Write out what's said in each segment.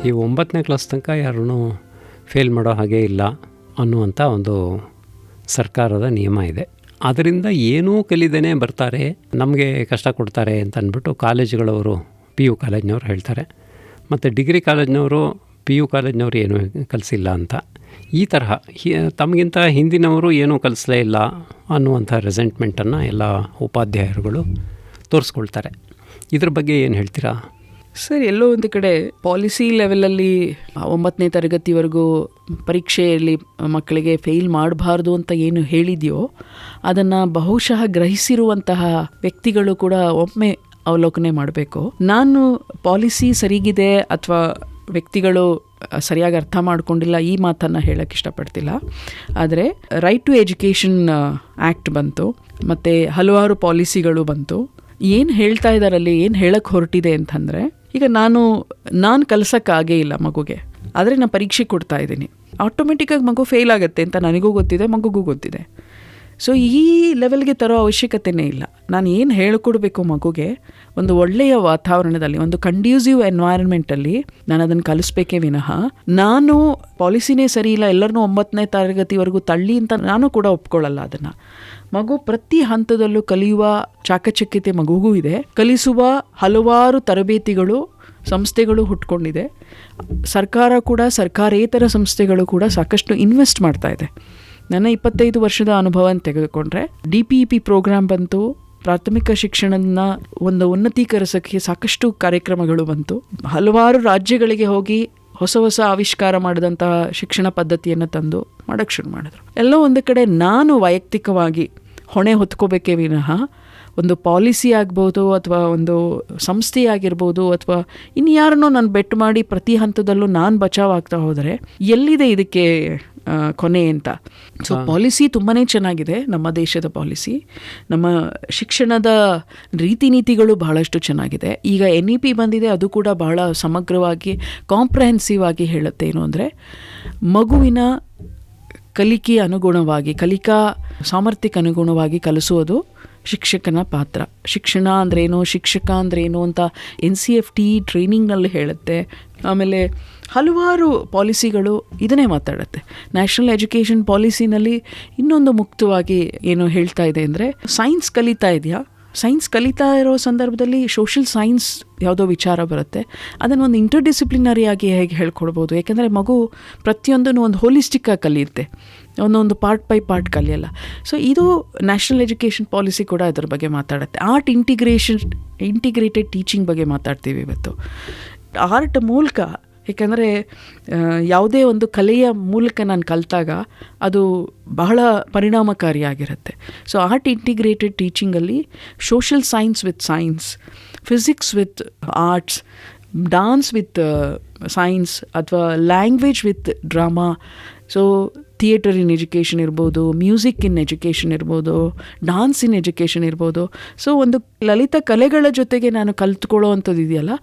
ಈ 9ನೇ ಕ್ಲಾಸ್ ತನಕ ಯಾರೂ ಫೇಲ್ ಮಾಡೋ ಹಾಗೆ ಇಲ್ಲ ಅನ್ನುವಂಥ ಒಂದು ಸರ್ಕಾರದ ನಿಯಮ ಇದೆ. ಅದರಿಂದ ಏನೂ ಕಲಿದೇನೆ ಬರ್ತಾರೆ, ನಮಗೆ ಕಷ್ಟ ಕೊಡ್ತಾರೆ ಅಂತ ಅಂದ್ಬಿಟ್ಟು ಕಾಲೇಜುಗಳವರು, PU ಕಾಲೇಜ್ನವ್ರು ಹೇಳ್ತಾರೆ. ಮತ್ತು ಡಿಗ್ರಿ ಕಾಲೇಜ್ನವರು PU ಕಾಲೇಜ್ನವ್ರು ಏನೂ ಕಲಿಸಿಲ್ಲ ಅಂತ. ಈ ತರಹ ತಮಗಿಂತ ಹಿಂದಿನವರು ಏನೂ ಕಲಿಸಲೇ ಇಲ್ಲ ಅನ್ನುವಂಥ ರೆಸೆಂಟ್ಮೆಂಟನ್ನು ಎಲ್ಲ ಉಪಾಧ್ಯಾಯರುಗಳು ತೋರಿಸ್ಕೊಳ್ತಾರೆ. ಇದ್ರ ಬಗ್ಗೆ ಏನು ಹೇಳ್ತೀರಾ? ಸರ್, ಎಲ್ಲೋ ಒಂದು ಕಡೆ ಪಾಲಿಸಿ ಲೆವೆಲಲ್ಲಿ 9ನೇ ತರಗತಿವರೆಗೂ ಪರೀಕ್ಷೆಯಲ್ಲಿ ಮಕ್ಕಳಿಗೆ ಫೇಲ್ ಮಾಡಬಾರ್ದು ಅಂತ ಏನು ಹೇಳಿದೆಯೋ ಅದನ್ನು ಬಹುಶಃ ಗ್ರಹಿಸಿರುವಂತಹ ವ್ಯಕ್ತಿಗಳು ಕೂಡ ಒಮ್ಮೆ ಅವಲೋಕನೆ ಮಾಡಬೇಕು. ನಾನು ಪಾಲಿಸಿ ಸರಿಗಿದೆ ಅಥವಾ ವ್ಯಕ್ತಿಗಳು ಸರಿಯಾಗಿ ಅರ್ಥ ಮಾಡ್ಕೊಂಡಿಲ್ಲ ಈ ಮಾತನ್ನು ಹೇಳಕ್ಕೆ ಇಷ್ಟಪಡ್ತಿಲ್ಲ. ಆದರೆ ರೈಟ್ ಟು ಎಜುಕೇಷನ್ ಆ್ಯಕ್ಟ್ ಬಂತು, ಮತ್ತು ಹಲವಾರು ಪಾಲಿಸಿಗಳು ಬಂತು. ಏನು ಹೇಳ್ತಾ ಇದ್ದಾರಲ್ಲಿ, ಏನು ಹೇಳಕ್ಕೆ ಹೊರಟಿದೆ ಅಂತಂದರೆ, ಈಗ ನಾನು ಕಲಿಸೋಕ್ಕಾಗೇ ಇಲ್ಲ ಮಗುಗೆ, ಆದರೆ ನಾನು ಪರೀಕ್ಷೆ ಕೊಡ್ತಾ ಇದ್ದೀನಿ, ಆಟೋಮೆಟಿಕ್ಕಾಗಿ ಮಗು ಫೇಲ್ ಆಗುತ್ತೆ ಅಂತ ನನಗೂ ಗೊತ್ತಿದೆ, ಮಗುಗೂ ಗೊತ್ತಿದೆ. ಸೊ ಈ ಲೆವೆಲ್ಗೆ ತರೋ ಅವಶ್ಯಕತೆಯೇ ಇಲ್ಲ. ನಾನು ಏನು ಹೇಳ್ಕೊಡ್ಬೇಕು ಮಗುಗೆ, ಒಂದು ಒಳ್ಳೆಯ ವಾತಾವರಣದಲ್ಲಿ, ಒಂದು ಕಂಡ್ಯೂಸಿವ್ ಎನ್ವೈರನ್ಮೆಂಟಲ್ಲಿ ನಾನು ಅದನ್ನು ಕಲಿಸ್ಬೇಕೇ ವಿನಃ ನಾನು ಪಾಲಿಸಿನೇ ಸರಿ ಇಲ್ಲ, ಎಲ್ಲರನ್ನೂ 9ನೇ ತರಗತಿವರೆಗೂ ತಳ್ಳಿ ಅಂತ ನಾನು ಕೂಡ ಒಪ್ಕೊಳ್ಳಲ್ಲ. ಅದನ್ನು ಮಗು ಪ್ರತಿ ಹಂತದಲ್ಲೂ ಕಲಿಯುವ ಚಾಕಚಕ್ಯತೆ ಮಗುಗೂ ಇದೆ. ಕಲಿಸುವ ಹಲವಾರು ತರಬೇತಿಗಳು, ಸಂಸ್ಥೆಗಳು ಹುಟ್ಕೊಂಡಿದೆ. ಸರ್ಕಾರ ಕೂಡ, ಸರ್ಕಾರೇತರ ಸಂಸ್ಥೆಗಳು ಕೂಡ ಸಾಕಷ್ಟು ಇನ್ವೆಸ್ಟ್ ಮಾಡ್ತಾ ಇದೆ. ನನ್ನ 25 ವರ್ಷದ ಅನುಭವನ ತೆಗೆದುಕೊಂಡ್ರೆ DPEP ಪ್ರೋಗ್ರಾಮ್ ಬಂತು, ಪ್ರಾಥಮಿಕ ಶಿಕ್ಷಣನ ಒಂದು ಉನ್ನತೀಕರಿಸೋಕ್ಕೆ ಸಾಕಷ್ಟು ಕಾರ್ಯಕ್ರಮಗಳು ಬಂತು. ಹಲವಾರು ರಾಜ್ಯಗಳಿಗೆ ಹೋಗಿ ಹೊಸ ಹೊಸ ಆವಿಷ್ಕಾರ ಮಾಡಿದಂತಹ ಶಿಕ್ಷಣ ಪದ್ಧತಿಯನ್ನು ತಂದು ಮಾಡೋಕ್ಕೆ ಶುರು ಮಾಡಿದ್ರು. ಎಲ್ಲೋ ಒಂದು ಕಡೆ ನಾನು ವೈಯಕ್ತಿಕವಾಗಿ ಹೊಣೆ ಹೊತ್ಕೋಬೇಕೇ ವಿನಃ ಒಂದು ಪಾಲಿಸಿ ಆಗ್ಬೋದು ಅಥವಾ ಒಂದು ಸಂಸ್ಥೆಯಾಗಿರ್ಬೋದು ಅಥವಾ ಇನ್ಯಾರನ್ನೋ ನಾನು ಬೆಟ್ ಮಾಡಿ ಪ್ರತಿ ಹಂತದಲ್ಲೂ ನಾನು ಬಚಾವಾಗ್ತಾ ಹೋದರೆ ಎಲ್ಲಿದೆ ಇದಕ್ಕೆ ಕೊನೆ ಅಂತ. ಸೊ ಪಾಲಿಸಿ ತುಂಬಾ ಚೆನ್ನಾಗಿದೆ, ನಮ್ಮ ದೇಶದ ಪಾಲಿಸಿ, ನಮ್ಮ ಶಿಕ್ಷಣದ ರೀತಿ ನೀತಿಗಳು ಬಹಳಷ್ಟು ಚೆನ್ನಾಗಿದೆ. ಈಗ NEP ಬಂದಿದೆ, ಅದು ಕೂಡ ಬಹಳ ಸಮಗ್ರವಾಗಿ ಕಾಂಪ್ರಹೆನ್ಸಿವ್ ಆಗಿ ಹೇಳುತ್ತೆ. ಏನು ಅಂದರೆ, ಮಗುವಿನ ಕಲಿಕೆಯ ಅನುಗುಣವಾಗಿ, ಕಲಿಕಾ ಸಾಮರ್ಥ್ಯಕ್ಕೆ ಅನುಗುಣವಾಗಿ ಕಲಿಸುವುದು ಶಿಕ್ಷಕನ ಪಾತ್ರ. ಶಿಕ್ಷಣ ಅಂದ್ರೇನು, ಶಿಕ್ಷಕ ಅಂದ್ರೇನು ಅಂತ NCFT ಟ್ರೈನಿಂಗ್ನಲ್ಲಿ ಹೇಳುತ್ತೆ. ಆಮೇಲೆ ಹಲವಾರು ಪಾಲಿಸಿಗಳು ಇದನ್ನೇ ಮಾತಾಡುತ್ತೆ. ನ್ಯಾಷನಲ್ ಎಜುಕೇಷನ್ ಪಾಲಿಸಿನಲ್ಲಿ ಇನ್ನೊಂದು ಮುಕ್ತವಾಗಿ ಏನು ಹೇಳ್ತಾ ಇದೆ ಅಂದರೆ, ಸೈನ್ಸ್ ಕಲಿತಾ ಇದೆಯಾ, ಸೈನ್ಸ್ ಕಲಿತಾ ಇರೋ ಸಂದರ್ಭದಲ್ಲಿ ಸೋಷಿಯಲ್ ಸೈನ್ಸ್ ಯಾವುದೋ ವಿಚಾರ ಬರುತ್ತೆ, ಅದನ್ನು ಒಂದು ಇಂಟರ್ಡಿಸಿಪ್ಲಿನರಿಯಾಗಿ ಹೇಗೆ ಹೇಳ್ಕೊಡ್ಬೋದು. ಯಾಕೆಂದರೆ ಮಗು ಪ್ರತಿಯೊಂದನ್ನು ಒಂದು ಹೋಲಿಸ್ಟಿಕ್ಕಾಗಿ ಕಲಿಯುತ್ತೆ, ಒಂದೊಂದು ಪಾರ್ಟ್ ಬೈ ಪಾರ್ಟ್ ಕಲಿಯಲ್ಲ. ಸೊ ಇದು ನ್ಯಾಷನಲ್ ಎಜುಕೇಷನ್ ಪಾಲಿಸಿ ಕೂಡ ಅದರ ಬಗ್ಗೆ ಮಾತಾಡುತ್ತೆ. ಇಂಟಿಗ್ರೇಟೆಡ್ ಟೀಚಿಂಗ್ ಬಗ್ಗೆ ಮಾತಾಡ್ತೀವಿ ಇವತ್ತು. ಆರ್ಟ್ ಮೂಲಕ, ಏಕೆಂದರೆ ಯಾವುದೇ ಒಂದು ಕಲೆಯ ಮೂಲಕ ನಾನು ಕಲಿತಾಗ ಅದು ಬಹಳ ಪರಿಣಾಮಕಾರಿಯಾಗಿರುತ್ತೆ. ಸೊ ಆರ್ಟ್ ಇಂಟಿಗ್ರೇಟೆಡ್ ಟೀಚಿಂಗಲ್ಲಿ social science with science, physics with arts, dance with science ಅಥವಾ language with drama, so theatre in education ಇರ್ಬೋದು, ಮ್ಯೂಸಿಕ್ ಇನ್ ಎಜುಕೇಷನ್ ಇರ್ಬೋದು, ಡಾನ್ಸ್ ಇನ್ ಎಜುಕೇಷನ್ ಇರ್ಬೋದು. ಸೊ ಒಂದು ಲಲಿತ ಕಲೆಗಳ ಜೊತೆಗೆ ನಾನು ಕಲಿತ್ಕೊಳ್ಳೋ ಅಂಥದ್ದು ಇದೆಯಲ್ಲ,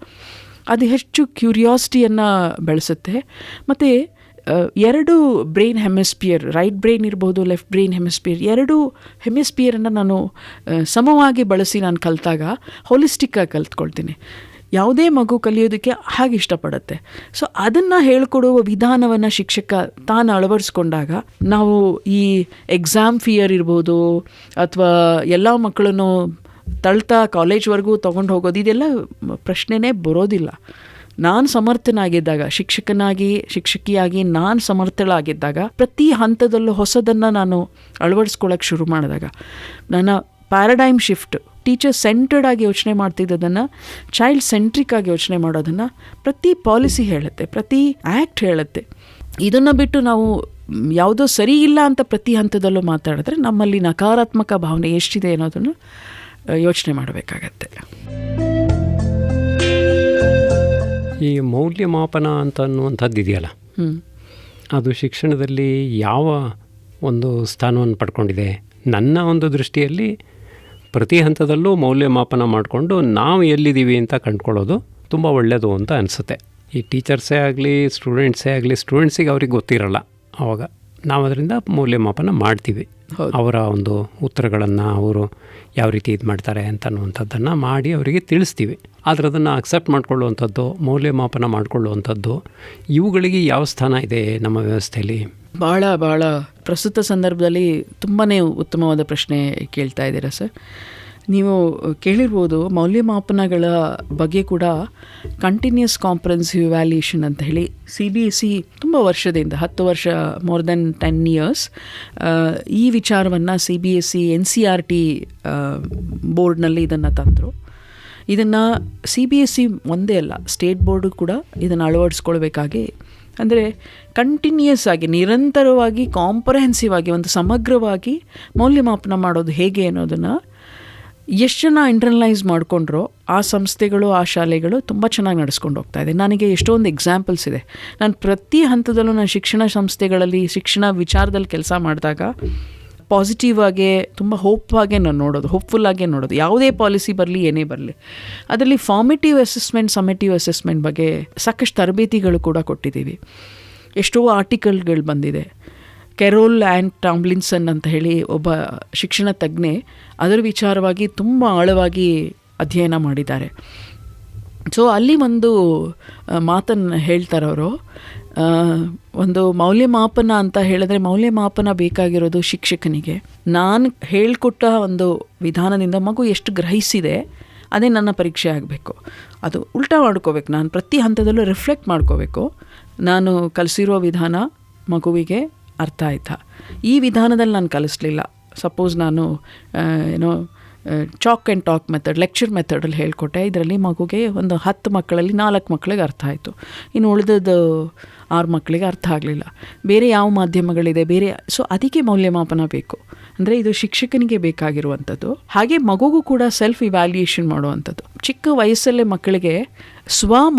ಅದು ಹೆಚ್ಚು ಕ್ಯೂರಿಯಾಸಿಟಿಯನ್ನು ಬೆಳೆಸುತ್ತೆ. ಮತ್ತು ಎರಡು ಬ್ರೈನ್ ಹೆಮಿಸ್ಪಿಯರ್, ರೈಟ್ ಬ್ರೈನ್ ಇರ್ಬೋದು, ಲೆಫ್ಟ್ ಬ್ರೈನ್ ಹೆಮಿಸ್ಪಿಯರ್, ಎರಡು ಹೆಮಿಸ್ಪಿಯರನ್ನು ನಾನು ಸಮವಾಗಿ ಬಳಸಿ ನಾನು ಕಲಿತಾಗ ಹೋಲಿಸ್ಟಿಕ್ಕಾಗಿ ಕಲ್ತ್ಕೊಳ್ತೀನಿ. ಯಾವುದೇ ಮಗು ಕಲಿಯೋದಕ್ಕೆ ಹಾಗೆ ಇಷ್ಟಪಡುತ್ತೆ. ಸೊ ಅದನ್ನು ಹೇಳ್ಕೊಡುವ ವಿಧಾನವನ್ನು ಶಿಕ್ಷಕ ತಾನು ಅಳವಡಿಸ್ಕೊಂಡಾಗ ನಾವು ಈ ಎಕ್ಸಾಮ್ ಫಿಯರ್ ಇರ್ಬೋದು ಅಥವಾ ಎಲ್ಲ ಮಕ್ಕಳನ್ನು ತಳ್ತಾ ಕಾಲೇಜ್ವರೆಗೂ ತೊಗೊಂಡು ಹೋಗೋದು, ಇದೆಲ್ಲ ಪ್ರಶ್ನೆನೇ ಬರೋದಿಲ್ಲ. ನಾನು ಸಮರ್ಥನಾಗಿದ್ದಾಗ, ಶಿಕ್ಷಕಿಯಾಗಿ ನಾನು ಸಮರ್ಥಳಾಗಿದ್ದಾಗ, ಪ್ರತಿ ಹಂತದಲ್ಲೂ ಹೊಸದನ್ನು ನಾನು ಅಳವಡಿಸ್ಕೊಳ್ಳೋಕ್ಕೆ ಶುರು ಮಾಡಿದಾಗ, ನನ್ನ ಪ್ಯಾರಡೈಮ್ ಶಿಫ್ಟ್, ಟೀಚರ್ ಸೆಂಟರ್ಡ್ ಆಗಿ ಯೋಚನೆ ಮಾಡ್ತಿದ್ದದನ್ನು ಚೈಲ್ಡ್ ಸೆಂಟ್ರಿಕ್ ಆಗಿ ಯೋಚನೆ ಮಾಡೋದನ್ನು ಪ್ರತಿ ಪಾಲಿಸಿ ಹೇಳುತ್ತೆ, ಪ್ರತಿ ಆ್ಯಕ್ಟ್ ಹೇಳುತ್ತೆ. ಇದನ್ನು ಬಿಟ್ಟು ನಾವು ಯಾವುದೋ ಸರಿ ಇಲ್ಲ ಅಂತ ಪ್ರತಿ ಹಂತದಲ್ಲೂ ಮಾತಾಡಿದ್ರೆ ನಮ್ಮಲ್ಲಿ ನಕಾರಾತ್ಮಕ ಭಾವನೆ ಎಷ್ಟಿದೆ ಅನ್ನೋದನ್ನು ಯೋಚನೆ ಮಾಡಬೇಕಾಗತ್ತೆ. ಈ ಮೌಲ್ಯಮಾಪನ ಅಂತ ಅನ್ನುವಂಥದ್ದು ಇದೆಯಲ್ಲ, ಅದು ಶಿಕ್ಷಣದಲ್ಲಿ ಯಾವ ಒಂದು ಸ್ಥಾನವನ್ನು ಪಡ್ಕೊಂಡಿದೆ? ನನ್ನ ಒಂದು ದೃಷ್ಟಿಯಲ್ಲಿ ಪ್ರತಿ ಹಂತದಲ್ಲೂ ಮೌಲ್ಯಮಾಪನ ಮಾಡಿಕೊಂಡು ನಾವು ಎಲ್ಲಿದ್ದೀವಿ ಅಂತ ಕಂಡುಕೊಳ್ಳೋದು ತುಂಬ ಒಳ್ಳೆಯದು ಅಂತ ಅನಿಸುತ್ತೆ. ಈ ಟೀಚರ್ಸೇ ಆಗಲಿ, ಸ್ಟೂಡೆಂಟ್ಸಿಗೆ ಅವ್ರಿಗೆ ಗೊತ್ತಿರಲ್ಲ, ಆವಾಗ ನಾವು ಅದರಿಂದ ಮೌಲ್ಯಮಾಪನ ಮಾಡ್ತೀವಿ. ಅವರ ಒಂದು ಉತ್ತರಗಳನ್ನು ಅವರು ಯಾವ ರೀತಿ ಇದು ಮಾಡ್ತಾರೆ ಅಂತನ್ನುವಂಥದ್ದನ್ನು ಮಾಡಿ ಅವರಿಗೆ ತಿಳಿಸ್ತೀವಿ. ಆದರೆ ಅದನ್ನು ಅಕ್ಸೆಪ್ಟ್ ಮಾಡ್ಕೊಳ್ಳುವಂಥದ್ದು, ಮೌಲ್ಯಮಾಪನ ಮಾಡಿಕೊಳ್ಳುವಂಥದ್ದು, ಇವುಗಳಿಗೆ ಯಾವ ಸ್ಥಾನ ಇದೆ ನಮ್ಮ ವ್ಯವಸ್ಥೆಯಲ್ಲಿ? ಭಾಳ ಭಾಳ ಪ್ರಸ್ತುತ ಸಂದರ್ಭದಲ್ಲಿ ತುಂಬಾ ಉತ್ತಮವಾದ ಪ್ರಶ್ನೆ ಕೇಳ್ತಾ ಇದ್ದೀರಾ ಸರ್. ನೀವು ಕೇಳಿರ್ಬೋದು, ಮೌಲ್ಯಮಾಪನಗಳ ಬಗ್ಗೆ ಕೂಡ ಕಂಟಿನ್ಯೂಸ್ ಕಾಂಪ್ರಹೆನ್ಸಿವ್ ಇವ್ಯಾಲ್ಯೂಯೇಷನ್ ಅಂತ ಹೇಳಿ CBSE ತುಂಬ ವರ್ಷದಿಂದ 10 ವರ್ಷ, ಮೋರ್ ದೆನ್ 10 ಇಯರ್ಸ್ ಈ ವಿಚಾರವನ್ನು CBSE NCERT ಬೋರ್ಡ್ನಲ್ಲಿ ಇದನ್ನು ತಂದರು. ಇದನ್ನು CBSE ಒಂದೇ ಅಲ್ಲ, ಸ್ಟೇಟ್ ಬೋರ್ಡು ಕೂಡ ಇದನ್ನು ಅಳವಡಿಸ್ಕೊಳ್ಬೇಕಾಗಿ, ಅಂದರೆ ಕಂಟಿನ್ಯೂಯಸ್ ಆಗಿ ನಿರಂತರವಾಗಿ ಕಾಂಪ್ರಹೆನ್ಸಿವ್ ಆಗಿ ಒಂದು ಸಮಗ್ರವಾಗಿ ಮೌಲ್ಯಮಾಪನ ಮಾಡೋದು ಹೇಗೆ ಅನ್ನೋದನ್ನು ಎಷ್ಟು ಜನ ಇಂಟರ್ನಲೈಸ್ ಮಾಡಿಕೊಂಡ್ರೋ ಆ ಸಂಸ್ಥೆಗಳು, ಆ ಶಾಲೆಗಳು ತುಂಬ ಚೆನ್ನಾಗಿ ನಡೆಸ್ಕೊಂಡು ಹೋಗ್ತಾ ಇದೆ. ನನಗೆ ಎಷ್ಟೊಂದು ಎಕ್ಸಾಂಪಲ್ಸ್ ಇದೆ. ನಾನು ಪ್ರತಿ ಹಂತದಲ್ಲೂ ನಾನು ಶಿಕ್ಷಣ ಸಂಸ್ಥೆಗಳಲ್ಲಿ ಶಿಕ್ಷಣ ವಿಚಾರದಲ್ಲಿ ಕೆಲಸ ಮಾಡಿದಾಗ ಪಾಸಿಟಿವ್ ಆಗೇ, ತುಂಬ ಹೋಪ್ವಾಗೇ ನಾನು ನೋಡೋದು, ಹೋಪ್ಫುಲ್ಲಾಗೇ ನೋಡೋದು. ಯಾವುದೇ ಪಾಲಿಸಿ ಬರಲಿ, ಏನೇ ಬರಲಿ, ಅದರಲ್ಲಿ ಫಾರ್ಮೇಟಿವ್ ಅಸೆಸ್ಮೆಂಟ್, ಸಮೇಟಿವ್ ಅಸೆಸ್ಮೆಂಟ್ ಬಗ್ಗೆ ಸಾಕಷ್ಟು ತರಬೇತಿಗಳು ಕೂಡ ಕೊಟ್ಟಿದ್ದೀವಿ. ಎಷ್ಟೋ ಆರ್ಟಿಕಲ್ಗಳು ಬಂದಿದೆ. ಕೆರೋಲ್ ಆ್ಯಂಡ್ ಟಾಮ್ಲಿನ್ಸನ್ ಅಂತ ಹೇಳಿ ಒಬ್ಬ ಶಿಕ್ಷಣ ತಜ್ಞೆ ಅದರ ವಿಚಾರವಾಗಿ ತುಂಬ ಆಳವಾಗಿ ಅಧ್ಯಯನ ಮಾಡಿದ್ದಾರೆ. ಸೊ ಅಲ್ಲಿ ಒಂದು ಮಾತನ್ನು ಹೇಳ್ತಾರೆ ಅವರು, ಒಂದು ಮೌಲ್ಯಮಾಪನ ಅಂತ ಹೇಳಿದ್ರೆ ಮೌಲ್ಯಮಾಪನ ಬೇಕಾಗಿರೋದು ಶಿಕ್ಷಕನಿಗೆ. ನಾನು ಹೇಳಿಕೊಟ್ಟ ಒಂದು ವಿಧಾನದಿಂದ ಮಗು ಎಷ್ಟು ಗ್ರಹಿಸಿದೆ ಅದೇ ನನ್ನ ಪರೀಕ್ಷೆ ಆಗಬೇಕು. ಅದು ಉಲ್ಟಾ ಮಾಡ್ಕೋಬೇಕು. ನಾನು ಪ್ರತಿ ಹಂತದಲ್ಲೂ ರಿಫ್ಲೆಕ್ಟ್ ಮಾಡ್ಕೋಬೇಕು. ನಾನು ಕಲಿಸಿರೋ ವಿಧಾನ ಮಗುವಿಗೆ ಅರ್ಥ ಆಯ್ತಾ, ಈ ವಿಧಾನದಲ್ಲಿ ನಾನು ಕಲಿಸ್ಲಿಲ್ಲ. ಸಪೋಸ್ ನಾನು chalk and talk method, lecture ಮೆಥಡಲ್ಲಿ ಹೇಳ್ಕೊಟ್ಟೆ. ಇದರಲ್ಲಿ ಮಗುಗೆ ಒಂದು 10 ಮಕ್ಕಳಲ್ಲಿ 4 ಮಕ್ಕಳಿಗೆ ಅರ್ಥ ಆಯಿತು, ಇನ್ನು ಉಳಿದದ್ದು 6 ಮಕ್ಕಳಿಗೆ ಅರ್ಥ ಆಗಲಿಲ್ಲ. ಬೇರೆ ಯಾವ ಮಾಧ್ಯಮಗಳಿದೆ, ಬೇರೆ. ಸೊ ಅದಕ್ಕೆ ಮೌಲ್ಯಮಾಪನ ಬೇಕು. ಅಂದರೆ ಇದು ಶಿಕ್ಷಕನಿಗೆ ಬೇಕಾಗಿರುವಂಥದ್ದು. ಹಾಗೆ ಮಗುಗೂ ಕೂಡ ಸೆಲ್ಫ್ ಇವ್ಯಾಲ್ಯೂಯೇಷನ್ ಮಾಡುವಂಥದ್ದು. ಚಿಕ್ಕ ವಯಸ್ಸಲ್ಲೇ ಮಕ್ಕಳಿಗೆ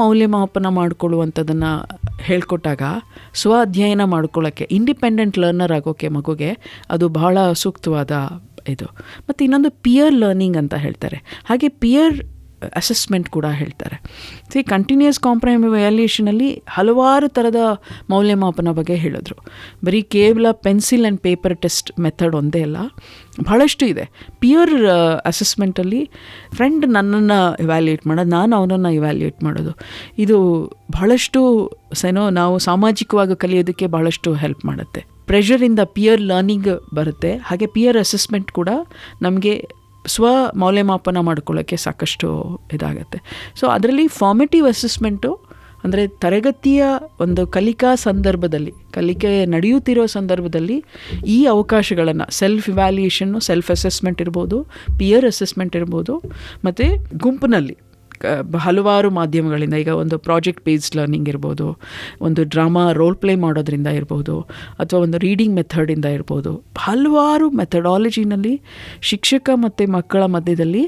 ಮೌಲ್ಯಮಾಪನ ಮಾಡಿಕೊಳ್ಳುವಂಥದ್ದನ್ನು ಹೇಳ್ಕೊಟ್ಟಾಗ ಸ್ವ ಅಧ್ಯಯನ ಮಾಡ್ಕೊಳ್ಳೋಕ್ಕೆ, ಇಂಡಿಪೆಂಡೆಂಟ್ ಲರ್ನರ್ ಆಗೋಕ್ಕೆ ಮಗುಗೆ ಅದು ಬಹಳ ಸೂಕ್ತವಾದ ಇದು. ಮತ್ತು ಇನ್ನೊಂದು ಪಿಯರ್ ಲರ್ನಿಂಗ್ ಅಂತ ಹೇಳ್ತಾರೆ, ಹಾಗೆ ಪಿಯರ್ ಅಸೆಸ್ಮೆಂಟ್ ಕೂಡ ಹೇಳ್ತಾರೆ. ಈ ಕಂಟಿನ್ಯೂಯಸ್ ಕಾಂಪ್ರಹೆನ್ಸಿವ್ ಇವ್ಯಾಲ್ಯೂಯೇಷನಲ್ಲಿ ಹಲವಾರು ಥರದ ಮೌಲ್ಯಮಾಪನ ಬಗ್ಗೆ ಹೇಳಿದ್ರು. ಬರೀ ಕೇವಲ pencil and paper test method ಒಂದೇ ಅಲ್ಲ, ಬಹಳಷ್ಟು ಇದೆ. ಪಿಯರ್ ಅಸೆಸ್ಮೆಂಟಲ್ಲಿ ಫ್ರೆಂಡ್ ನನ್ನನ್ನು ಇವ್ಯಾಲ್ಯೂಯೇಟ್ ಮಾಡೋದು, ನಾನು ಅವನನ್ನು ಇವ್ಯಾಲ್ಯೂಯೇಟ್ ಮಾಡೋದು, ಇದು ಬಹಳಷ್ಟು ನಾವು ಸಾಮಾಜಿಕವಾಗಿ ಕಲಿಯೋದಕ್ಕೆ ಬಹಳಷ್ಟು ಹೆಲ್ಪ್ ಮಾಡುತ್ತೆ. ಪ್ರೆಷರಿಂದ ಪಿಯರ್ ಲರ್ನಿಂಗ್ ಬರುತ್ತೆ. ಹಾಗೆ ಪಿಯರ್ ಅಸೆಸ್ಮೆಂಟ್ ಕೂಡ ನಮಗೆ ಮೌಲ್ಯಮಾಪನ ಮಾಡ್ಕೊಳ್ಳೋಕ್ಕೆ ಸಾಕಷ್ಟು ಇದಾಗುತ್ತೆ. ಸೊ ಅದರಲ್ಲಿ ಫಾರ್ಮೇಟಿವ್ ಅಸೆಸ್ಮೆಂಟು ಅಂದರೆ ತರಗತಿಯ ಒಂದು ಕಲಿಕಾ ಸಂದರ್ಭದಲ್ಲಿ, ಕಲಿಕೆ ನಡೆಯುತ್ತಿರೋ ಸಂದರ್ಭದಲ್ಲಿ ಈ ಅವಕಾಶಗಳನ್ನು ಸೆಲ್ಫ್ ಇವ್ಯಾಲ್ಯೂಯೇಷನ್ನು, ಸೆಲ್ಫ್ ಅಸೆಸ್ಮೆಂಟ್ ಇರ್ಬೋದು, ಪಿಯರ್ ಅಸೆಸ್ಮೆಂಟ್ ಇರ್ಬೋದು, ಮತ್ತು ಗುಂಪಿನಲ್ಲಿ ಹಲವಾರು ಮಾಧ್ಯಮಗಳಿಂದ, ಈಗ ಒಂದು ಪ್ರಾಜೆಕ್ಟ್ ಬೇಸ್ಡ್ ಲರ್ನಿಂಗ್ ಇರ್ಬೋದು, ಒಂದು ಡ್ರಾಮಾ ರೋಲ್ ಪ್ಲೇ ಮಾಡೋದ್ರಿಂದ ಇರ್ಬೋದು, ಅಥವಾ ಒಂದು ರೀಡಿಂಗ್ ಮೆಥಡಿಂದ ಇರ್ಬೋದು, ಹಲವಾರು ಮೆಥಡಾಲಜಿನಲ್ಲಿ ಶಿಕ್ಷಕ ಮತ್ತು ಮಕ್ಕಳ ಮಧ್ಯದಲ್ಲಿ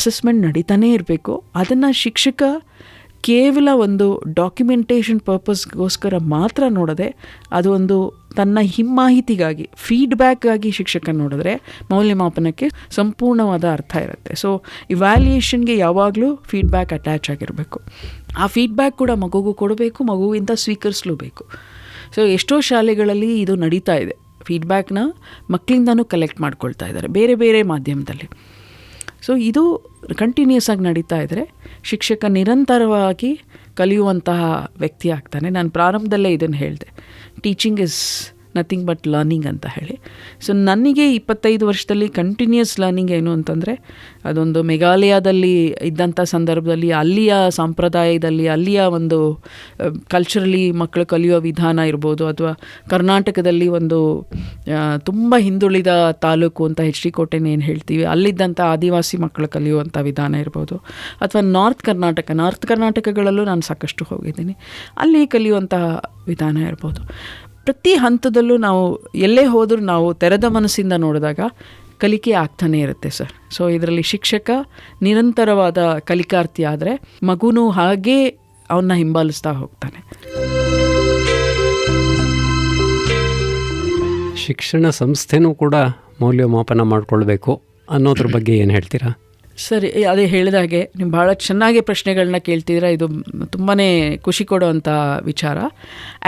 ಅಸೆಸ್ಮೆಂಟ್ ನಡೀತಾನೇ ಇರಬೇಕು. ಅದನ್ನು ಶಿಕ್ಷಕ ಕೇವಲ ಒಂದು ಡಾಕ್ಯುಮೆಂಟೇಷನ್ ಪರ್ಪಸ್ಗೋಸ್ಕರ ಮಾತ್ರ ನೋಡದೆ, ಅದು ಒಂದು ತನ್ನ ಹಿಮ್ಮಾಹಿತಿಗಾಗಿ, ಫೀಡ್ಬ್ಯಾಕ್ಗಾಗಿ ಶಿಕ್ಷಕ ನೋಡಿದ್ರೆ ಮೌಲ್ಯಮಾಪನಕ್ಕೆ ಸಂಪೂರ್ಣವಾದ ಅರ್ಥ ಇರುತ್ತೆ. ಸೊ ಇವ್ಯಾಲ್ಯೂಯೇಷನ್ಗೆ ಯಾವಾಗಲೂ ಫೀಡ್ಬ್ಯಾಕ್ ಅಟ್ಯಾಚ್ ಆಗಿರಬೇಕು. ಆ ಫೀಡ್ಬ್ಯಾಕ್ ಕೂಡ ಮಗುಗೂ ಕೊಡಬೇಕು, ಮಗುವಿಂದ ಸ್ವೀಕರಿಸಲೂಬೇಕು. ಸೊ ಎಷ್ಟೋ ಶಾಲೆಗಳಲ್ಲಿ ಇದು ನಡೀತಾ ಇದೆ. ಫೀಡ್ಬ್ಯಾಕ್ನ ಮಕ್ಕಳಿಂದನೂ ಕಲೆಕ್ಟ್ ಮಾಡ್ಕೊಳ್ತಾ ಇದ್ದಾರೆ ಬೇರೆ ಬೇರೆ ಮಾಧ್ಯಮದಲ್ಲಿ. ಸೊ ಇದು ಕಂಟಿನ್ಯೂಸ್ ಆಗಿ ನಡೀತಾ ಇದ್ದರೆ ಶಿಕ್ಷಕ ನಿರಂತರವಾಗಿ ಕಲಿಯುವಂತಹ ವ್ಯಕ್ತಿ ಆಗ್ತಾನೆ. ನಾನು ಪ್ರಾರಂಭದಲ್ಲೇ ಇದನ್ನು ಹೇಳಿದೆ, teaching is nothing but learning ಅಂತ ಹೇಳಿ. ಸೊ ನನಗೆ 25 ವರ್ಷದಲ್ಲಿ ಕಂಟಿನ್ಯೂಸ್ ಲರ್ನಿಂಗ್ ಏನು ಅಂತಂದರೆ, ಅದೊಂದು ಮೇಘಾಲಯದಲ್ಲಿ ಇದ್ದಂಥ ಸಂದರ್ಭದಲ್ಲಿ ಅಲ್ಲಿಯ ಸಂಪ್ರದಾಯದಲ್ಲಿ, ಅಲ್ಲಿಯ ಒಂದು ಕಲ್ಚರಲಿ ಮಕ್ಕಳು ಕಲಿಯೋ ವಿಧಾನ ಇರ್ಬೋದು, ಅಥವಾ ಕರ್ನಾಟಕದಲ್ಲಿ ಒಂದು ತುಂಬ ಹಿಂದುಳಿದ ತಾಲೂಕು ಅಂತ HD ಕೋಟೆನ ಏನು ಹೇಳ್ತೀವಿ, ಅಲ್ಲಿದ್ದಂಥ ಆದಿವಾಸಿ ಮಕ್ಕಳು ಕಲಿಯುವಂಥ ವಿಧಾನ ಇರ್ಬೋದು, ಅಥವಾ ನಾರ್ತ್ ಕರ್ನಾಟಕಗಳಲ್ಲೂ ನಾನು ಸಾಕಷ್ಟು ಹೋಗಿದ್ದೀನಿ, ಅಲ್ಲಿ ಕಲಿಯುವಂತಹ ವಿಧಾನ ಇರ್ಬೋದು. ಪ್ರತಿ ಹಂತದಲ್ಲೂ ನಾವು ಎಲ್ಲೇ ಹೋದರೂ ನಾವು ತೆರೆದ ಮನಸ್ಸಿಂದ ನೋಡಿದಾಗ ಕಲಿಕೆ ಆಗ್ತಾನೇ ಇರುತ್ತೆ ಸರ್. ಸೊ ಇದರಲ್ಲಿ ಶಿಕ್ಷಕ ನಿರಂತರವಾದ ಕಲಿಕಾರ್ಥಿ ಆದರೆ ಮಗುನೂ ಹಾಗೇ ಅವನ್ನ ಹಿಂಬಾಲಿಸ್ತಾ ಹೋಗ್ತಾನೆ. ಶಿಕ್ಷಣ ಸಂಸ್ಥೆನೂ ಕೂಡ ಮೌಲ್ಯಮಾಪನ ಮಾಡಿಕೊಳ್ಬೇಕು ಅನ್ನೋದ್ರ ಬಗ್ಗೆ ಏನು ಹೇಳ್ತೀರಾ? ಸರಿ, ಅದೇ ಹೇಳಿದಾಗೆ ನೀವು ಭಾಳ ಚೆನ್ನಾಗಿ ಪ್ರಶ್ನೆಗಳನ್ನ ಕೇಳ್ತಿದ್ರೆ ಇದು ತುಂಬಾ ಖುಷಿ ಕೊಡೋವಂಥ ವಿಚಾರ.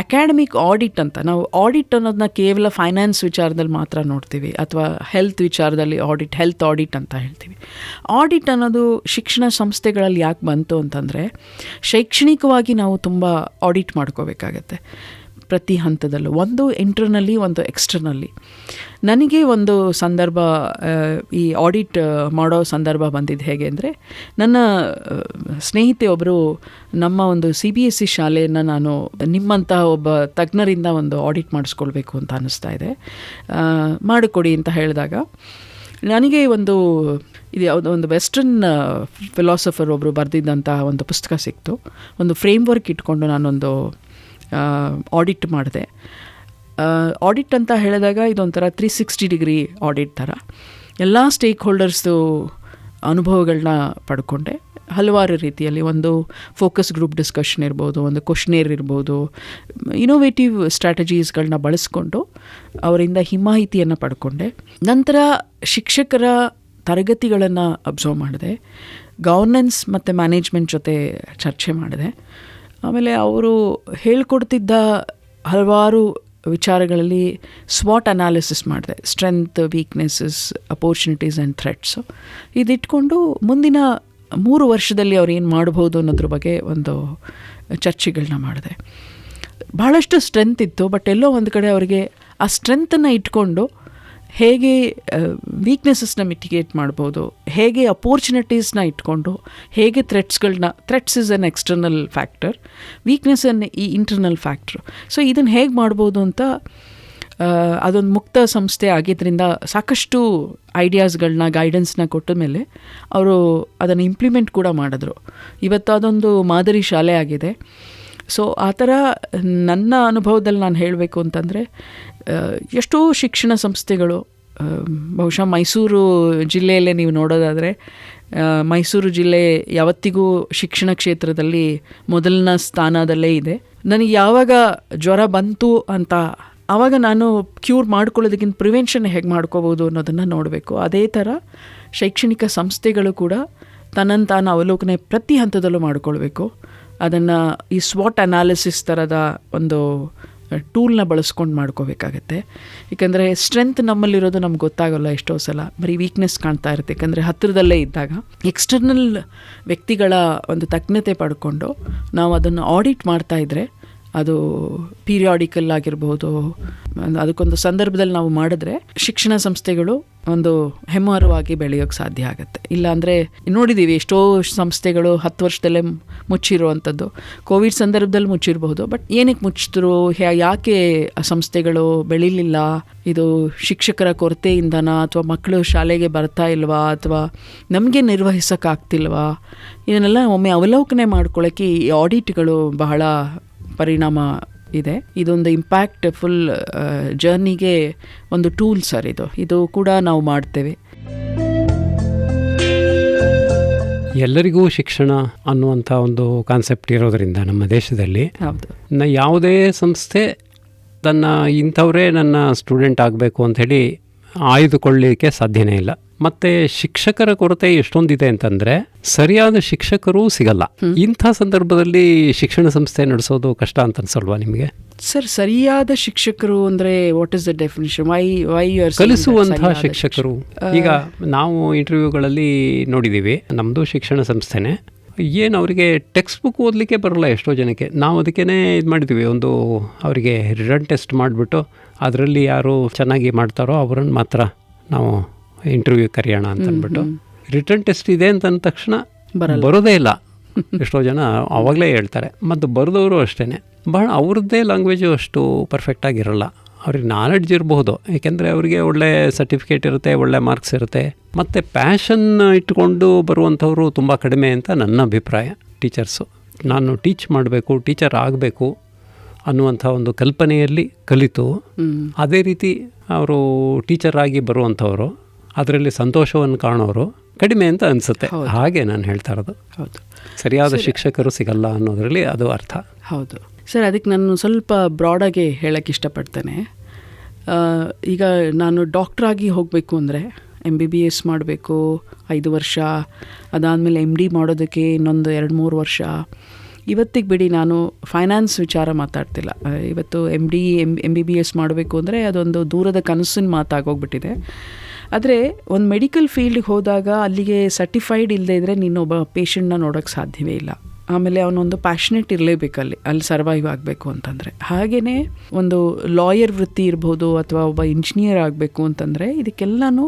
ಅಕಾಡೆಮಿಕ್ ಆಡಿಟ್ ಅಂತ, ನಾವು ಆಡಿಟ್ ಅನ್ನೋದನ್ನ ಕೇವಲ ಫೈನಾನ್ಸ್ ವಿಚಾರದಲ್ಲಿ ಮಾತ್ರ ನೋಡ್ತೀವಿ, ಅಥವಾ ಹೆಲ್ತ್ ವಿಚಾರದಲ್ಲಿ ಆಡಿಟ್, ಹೆಲ್ತ್ ಆಡಿಟ್ ಅಂತ ಹೇಳ್ತೀವಿ. ಆಡಿಟ್ ಅನ್ನೋದು ಶಿಕ್ಷಣ ಸಂಸ್ಥೆಗಳಲ್ಲಿ ಯಾಕೆ ಬಂತು ಅಂತಂದರೆ, ಶೈಕ್ಷಣಿಕವಾಗಿ ನಾವು ತುಂಬ ಆಡಿಟ್ ಮಾಡ್ಕೋಬೇಕಾಗತ್ತೆ ಪ್ರತಿ ಹಂತದಲ್ಲೂ, ಒಂದು ಇಂಟರ್ನಲ್ಲಿ ಒಂದು ಎಕ್ಸ್ಟರ್ನಲ್ಲಿ. ನನಗೆ ಒಂದು ಸಂದರ್ಭ, ಈ ಆಡಿಟ್ ಮಾಡೋ ಸಂದರ್ಭ ಬಂದಿದ್ದು ಹೇಗೆ ಅಂದರೆ, ನನ್ನ ಸ್ನೇಹಿತೆ ಒಬ್ಬರು ನಮ್ಮ ಒಂದು CBSE ಶಾಲೆಯನ್ನು ನಾನು ನಿಮ್ಮಂಥ ಒಬ್ಬ ತಜ್ಞರಿಂದ ಒಂದು ಆಡಿಟ್ ಮಾಡಿಸ್ಕೊಳ್ಬೇಕು ಅಂತ ಅನ್ನಿಸ್ತಾ ಇದೆ, ಮಾಡಿಕೊಡಿ ಅಂತ ಹೇಳಿದಾಗ, ನನಗೆ ಇದು ಯಾವುದೋ ಒಂದು ವೆಸ್ಟರ್ನ್ ಫಿಲಾಸಫರ್ ಒಬ್ಬರು ಬರೆದಿದ್ದಂಥ ಒಂದು ಪುಸ್ತಕ ಸಿಕ್ತು. ಒಂದು ಫ್ರೇಮ್ವರ್ಕ್ ಇಟ್ಕೊಂಡು ನಾನೊಂದು ಆಡಿಟ್ ಮಾಡಿದೆ. ಆಡಿಟ್ ಅಂತ ಹೇಳಿದಾಗ ಇದೊಂಥರ 360 ಡಿಗ್ರಿ ಆಡಿಟ್ ಥರ, ಎಲ್ಲ ಸ್ಟೇಕ್ ಹೋಲ್ಡರ್ಸ್ದು ಅನುಭವಗಳನ್ನ ಪಡ್ಕೊಂಡೆ ಹಲವಾರು ರೀತಿಯಲ್ಲಿ. ಒಂದು ಫೋಕಸ್ ಗ್ರೂಪ್ ಡಿಸ್ಕಷನ್ ಇರ್ಬೋದು, ಒಂದು ಕ್ವಶ್ನೇರ್ ಇರ್ಬೋದು, ಇನೋವೇಟಿವ್ ಸ್ಟ್ರಾಟಜೀಸ್ಗಳನ್ನ ಬಳಸ್ಕೊಂಡು ಅವರಿಂದ ಹಿಮಾಹಿತಿಯನ್ನು ಪಡ್ಕೊಂಡೆ. ನಂತರ ಶಿಕ್ಷಕರ ತರಗತಿಗಳನ್ನು ಅಬ್ಸರ್ವ್ ಮಾಡಿದೆ, ಗವರ್ನೆನ್ಸ್ ಮತ್ತು ಮ್ಯಾನೇಜ್ಮೆಂಟ್ ಜೊತೆ ಚರ್ಚೆ ಮಾಡಿದೆ. ಆಮೇಲೆ ಅವರು ಹೇಳ್ಕೊಡ್ತಿದ್ದ ಹಲವಾರು ವಿಚಾರಗಳಲ್ಲಿ ಸ್ವಾಟ್ ಅನಾಲಿಸಿಸ್ ಮಾಡಿದೆ, ಸ್ಟ್ರೆಂತ್, ವೀಕ್ನೆಸ್ಸಸ್, ಅಪೋರ್ಚುನಿಟೀಸ್ ಆ್ಯಂಡ್ ಥ್ರೆಟ್ಸು. ಇದಿಟ್ಕೊಂಡು ಮುಂದಿನ 3 ವರ್ಷದಲ್ಲಿ ಅವ್ರು ಏನು ಮಾಡ್ಬೋದು ಅನ್ನೋದ್ರ ಬಗ್ಗೆ ಒಂದು ಚರ್ಚೆಗಳನ್ನ ಮಾಡಿದೆ. ಭಾಳಷ್ಟು ಸ್ಟ್ರೆಂತ್ ಇತ್ತು, ಬಟ್ ಎಲ್ಲೋ ಒಂದು ಕಡೆ ಅವರಿಗೆ ಆ ಸ್ಟ್ರೆಂತನ್ನು ಇಟ್ಕೊಂಡು ಹೇಗೆ ವೀಕ್ನೆಸಸ್ನ ಮಿಟಿಗೇಟ್ ಮಾಡ್ಬೋದು, ಹೇಗೆ ಅಪೋರ್ಚುನಿಟೀಸ್ನ ಇಟ್ಕೊಂಡು ಹೇಗೆ threats is an external factor, weakness an ಈ ಇಂಟರ್ನಲ್ ಫ್ಯಾಕ್ಟ್ರು. ಸೊ ಇದನ್ನು ಹೇಗೆ ಮಾಡ್ಬೋದು ಅಂತ, ಅದೊಂದು ಮುಕ್ತ ಸಂಸ್ಥೆ ಆಗಿದ್ದರಿಂದ ಸಾಕಷ್ಟು ಐಡಿಯಾಸ್ಗಳನ್ನ, ಗೈಡೆನ್ಸ್ನ ಕೊಟ್ಟ ಮೇಲೆ ಅವರು ಅದನ್ನು ಇಂಪ್ಲಿಮೆಂಟ್ ಕೂಡ ಮಾಡಿದ್ರು. ಇವತ್ತು ಅದೊಂದು ಮಾದರಿ ಶಾಲೆ ಆಗಿದೆ. ಸೊ ಆ ಥರ ನನ್ನ ಅನುಭವದಲ್ಲಿ ನಾನು ಹೇಳಬೇಕು ಅಂತಂದರೆ, ಎಷ್ಟೋ ಶಿಕ್ಷಣ ಸಂಸ್ಥೆಗಳು, ಬಹುಶಃ ಮೈಸೂರು ಜಿಲ್ಲೆಯಲ್ಲೇ ನೀವು ನೋಡೋದಾದರೆ, ಮೈಸೂರು ಜಿಲ್ಲೆ ಯಾವತ್ತಿಗೂ ಶಿಕ್ಷಣ ಕ್ಷೇತ್ರದಲ್ಲಿ ಮೊದಲನ ಸ್ಥಾನದಲ್ಲೇ ಇದೆ. ನನಗೆ ಯಾವಾಗ ಜ್ವರ ಬಂತು ಅಂತ ಆವಾಗ ನಾನು ಕ್ಯೂರ್ ಮಾಡ್ಕೊಳ್ಳೋದಕ್ಕಿಂತ ಪ್ರಿವೆನ್ಷನ್ ಹೇಗೆ ಮಾಡ್ಕೋಬೋದು ಅನ್ನೋದನ್ನು ನೋಡಬೇಕು. ಅದೇ ಥರ ಶೈಕ್ಷಣಿಕ ಸಂಸ್ಥೆಗಳು ಕೂಡ ತನ್ನನ್ನು ತಾನು ಅವಲೋಕನೆ ಪ್ರತಿ ಹಂತದಲ್ಲೂ ಮಾಡಿಕೊಳ್ಬೇಕು. ಅದನ್ನು ಈ ಸ್ವಾಟ್ ಅನಾಲಿಸಿಸ್ ಥರದ ಒಂದು ಟೂಲ್ನ ಬಳಸ್ಕೊಂಡು ಮಾಡ್ಕೋಬೇಕಾಗತ್ತೆ. ಏಕೆಂದರೆ ಸ್ಟ್ರೆಂತ್ ನಮ್ಮಲ್ಲಿರೋದು ನಮ್ಗೆ ಗೊತ್ತಾಗೋಲ್ಲ ಎಷ್ಟೋ ಸಲ, ಬರೀ ವೀಕ್ನೆಸ್ ಕಾಣ್ತಾ ಇರುತ್ತೆ. ಯಾಕಂದರೆ ಹತ್ತಿರದಲ್ಲೇ ಇದ್ದಾಗ ಎಕ್ಸ್ಟರ್ನಲ್ ವ್ಯಕ್ತಿಗಳ ಒಂದು ತಜ್ಞತೆ ಪಡ್ಕೊಂಡು ನಾವು ಅದನ್ನು ಆಡಿಟ್ ಮಾಡ್ತಾಯಿದ್ರೆ, ಅದು ಪೀರಿಯಾಡಿಕಲ್ ಆಗಿರ್ಬೋದು, ಅದಕ್ಕೊಂದು ಸಂದರ್ಭದಲ್ಲಿ ನಾವು ಮಾಡಿದ್ರೆ ಶಿಕ್ಷಣ ಸಂಸ್ಥೆಗಳು ಒಂದು ಹೆಮ್ಮರವಾಗಿ ಬೆಳೆಯೋಕ್ಕೆ ಸಾಧ್ಯ ಆಗುತ್ತೆ. ಇಲ್ಲಾಂದರೆ ನೋಡಿದ್ದೀವಿ ಎಷ್ಟೋ ಸಂಸ್ಥೆಗಳು 10 ವರ್ಷದಲ್ಲೇ ಮುಚ್ಚಿರುವಂಥದ್ದು. ಕೋವಿಡ್ ಸಂದರ್ಭದಲ್ಲಿ ಮುಚ್ಚಿರಬಹುದು, ಬಟ್ ಏನಕ್ಕೆ ಮುಚ್ಚಿದ್ರು, ಯಾಕೆ ಆ ಸಂಸ್ಥೆಗಳು ಬೆಳೀಲಿಲ್ಲ? ಇದು ಶಿಕ್ಷಕರ ಕೊರತೆಯಿಂದನಾ, ಅಥವಾ ಮಕ್ಕಳು ಶಾಲೆಗೆ ಬರ್ತಾ ಇಲ್ವಾ, ಅಥವಾ ನಮಗೆ ನಿರ್ವಹಿಸೋಕ್ಕಾಗ್ತಿಲ್ವಾ? ಇದನ್ನೆಲ್ಲ ಒಮ್ಮೆ ಅವಲೋಕನೆ ಮಾಡ್ಕೊಳ್ಳೋಕ್ಕೆ ಈ ಆಡಿಟ್ಗಳು ಬಹಳ ಪರಿಣಾಮ ಇದೆ. ಇದೊಂದು ಇಂಪ್ಯಾಕ್ಟ್ಫುಲ್ ಜರ್ನಿಗೆ ಒಂದು ಟೂಲ್ ಸರ್ ಇದು ಕೂಡ ನಾವು ಮಾಡ್ತೇವೆ. ಎಲ್ಲರಿಗೂ ಶಿಕ್ಷಣ ಅನ್ನುವಂಥ ಒಂದು ಕಾನ್ಸೆಪ್ಟ್ ಇರೋದರಿಂದ ನಮ್ಮ ದೇಶದಲ್ಲಿ ಹೌದು, ಯಾವುದೇ ಸಂಸ್ಥೆ ತನ್ನ ಇಂಥವರೇ ನನ್ನ ಸ್ಟೂಡೆಂಟ್ ಆಗಬೇಕು ಅಂಥೇಳಿ ಆಯ್ದುಕೊಳ್ಳಲಿಕ್ಕೆ ಸಾಧ್ಯನೇ ಇಲ್ಲ. ಮತ್ತು ಶಿಕ್ಷಕರ ಕೊರತೆ ಎಷ್ಟೊಂದಿದೆ ಅಂತಂದರೆ ಸರಿಯಾದ ಶಿಕ್ಷಕರು ಸಿಗಲ್ಲ. ಇಂಥ ಸಂದರ್ಭದಲ್ಲಿ ಶಿಕ್ಷಣ ಸಂಸ್ಥೆ ನಡೆಸೋದು ಕಷ್ಟ ಅಂತ ಅನ್ಸಲ್ವಾ ನಿಮಗೆ? ಸರ್, ಸರಿಯಾದ ಶಿಕ್ಷಕರು ಅಂದರೆ ವಾಟ್ ಇಸ್ ದ ಡೆಫಿನಿಷನ್? ವೈ ಕಲಿಸುವಂತಹ ಶಿಕ್ಷಕರು. ಈಗ ನಾವು ಇಂಟರ್ವ್ಯೂಗಳಲ್ಲಿ ನೋಡಿದ್ದೀವಿ, ನಮ್ಮದು ಶಿಕ್ಷಣ ಸಂಸ್ಥೆನೇ, ಏನು ಅವರಿಗೆ ಟೆಕ್ಸ್ಟ್ ಬುಕ್ ಓದಲಿಕ್ಕೆ ಬರೋಲ್ಲ ಎಷ್ಟೋ ಜನಕ್ಕೆ. ನಾವು ಅದಕ್ಕೇ ಇದು ಮಾಡಿದ್ವಿ, ಒಂದು ಅವರಿಗೆ ರಿಟರ್ನ್ ಟೆಸ್ಟ್ ಮಾಡಿಬಿಟ್ಟು ಅದರಲ್ಲಿ ಯಾರು ಚೆನ್ನಾಗಿ ಮಾಡ್ತಾರೋ ಅವರನ್ನು ಮಾತ್ರ ನಾವು ಇಂಟರ್ವ್ಯೂ ಕರೆಯೋಣ ಅಂತ ಅಂದ್ಬಿಟ್ಟು. ರಿಟರ್ನ್ ಟೆಸ್ಟ್ ಇದೆ ಅಂತ ಅಂದ ತಕ್ಷಣ ಬರೋದೇ ಇಲ್ಲ ಎಷ್ಟೋ ಜನ, ಆವಾಗಲೇ ಹೇಳ್ತಾರೆ. ಮತ್ತು ಬರೆದವರು ಅಷ್ಟೇ, ಬಹಳ ಅವ್ರದ್ದೇ ಲ್ಯಾಂಗ್ವೇಜು ಅಷ್ಟು ಪರ್ಫೆಕ್ಟಾಗಿರಲ್ಲ. ಅವ್ರಿಗೆ ನಾಲೆಡ್ಜ್ ಇರಬಹುದು, ಏಕೆಂದರೆ ಅವರಿಗೆ ಒಳ್ಳೆ ಸರ್ಟಿಫಿಕೇಟ್ ಇರುತ್ತೆ, ಒಳ್ಳೆ ಮಾರ್ಕ್ಸ್ ಇರುತ್ತೆ. ಮತ್ತು ಪ್ಯಾಷನ್ ಇಟ್ಕೊಂಡು ಬರುವಂಥವರು ತುಂಬ ಕಡಿಮೆ ಅಂತ ನನ್ನ ಅಭಿಪ್ರಾಯ. ಟೀಚರ್ಸು, ನಾನು ಟೀಚ್ ಮಾಡಬೇಕು, ಟೀಚರ್ ಆಗಬೇಕು ಅನ್ನುವಂಥ ಒಂದು ಕಲ್ಪನೆಯಲ್ಲಿ ಕಲಿತು ಅದೇ ರೀತಿ ಅವರು ಟೀಚರ್ ಆಗಿ ಬರುವಂಥವರು, ಅದರಲ್ಲಿ ಸಂತೋಷವನ್ನು ಕಾಣೋರು ಕಡಿಮೆ ಅಂತ ಅನಿಸುತ್ತೆ. ಹಾಗೆ ನಾನು ಹೇಳ್ತಾ ಇರೋದು. ಹೌದು, ಸರಿಯಾದ ಶಿಕ್ಷಕರು ಸಿಗಲ್ಲ ಅನ್ನೋದರಲ್ಲಿ ಅದು ಅರ್ಥ. ಹೌದು ಸರ್, ಅದಕ್ಕೆ ನಾನು ಸ್ವಲ್ಪ ಬ್ರಾಡಾಗಿ ಹೇಳೋಕ್ಕೆ ಇಷ್ಟಪಡ್ತೇನೆ. ಈಗ ನಾನು ಡಾಕ್ಟ್ರಾಗಿ ಹೋಗಬೇಕು ಅಂದರೆ MBBS ಮಾಡಬೇಕು 5 ವರ್ಷ, ಅದಾದಮೇಲೆ MD ಮಾಡೋದಕ್ಕೆ ಇನ್ನೊಂದು 2-3 ವರ್ಷ. ಇವತ್ತಿಗೆ ಬಿಡಿ, ನಾನು ಫೈನಾನ್ಸ್ ವಿಚಾರ ಮಾತಾಡ್ತಿಲ್ಲ. ಇವತ್ತು MBBS ಮಾಡಬೇಕು ಅಂದರೆ ಅದೊಂದು ದೂರದ ಕನಸಿನ ಮಾತಾಗೋಗ್ಬಿಟ್ಟಿದೆ. ಆದರೆ ಒಂದು ಮೆಡಿಕಲ್ ಫೀಲ್ಡ್ಗೆ ಹೋದಾಗ ಅಲ್ಲಿಗೆ ಸರ್ಟಿಫೈಡ್ ಇಲ್ಲದೆ ಇದ್ದರೆ ನೀನೊಬ್ಬ ಪೇಷಂಟ್ನ ನೋಡೋಕ್ಕೆ ಸಾಧ್ಯವೇ ಇಲ್ಲ. ಆಮೇಲೆ ಅವನೊಂದು ಪ್ಯಾಷನೇಟ್ ಇರಲೇಬೇಕು ಅಲ್ಲಿ ಸರ್ವೈವ್ ಆಗಬೇಕು ಅಂತಂದರೆ. ಹಾಗೆಯೇ ಒಂದು ಲಾಯರ್ ವೃತ್ತಿ ಇರ್ಬೋದು ಅಥವಾ ಒಬ್ಬ ಇಂಜಿನಿಯರ್ ಆಗಬೇಕು ಅಂತಂದರೆ ಇದಕ್ಕೆಲ್ಲನೂ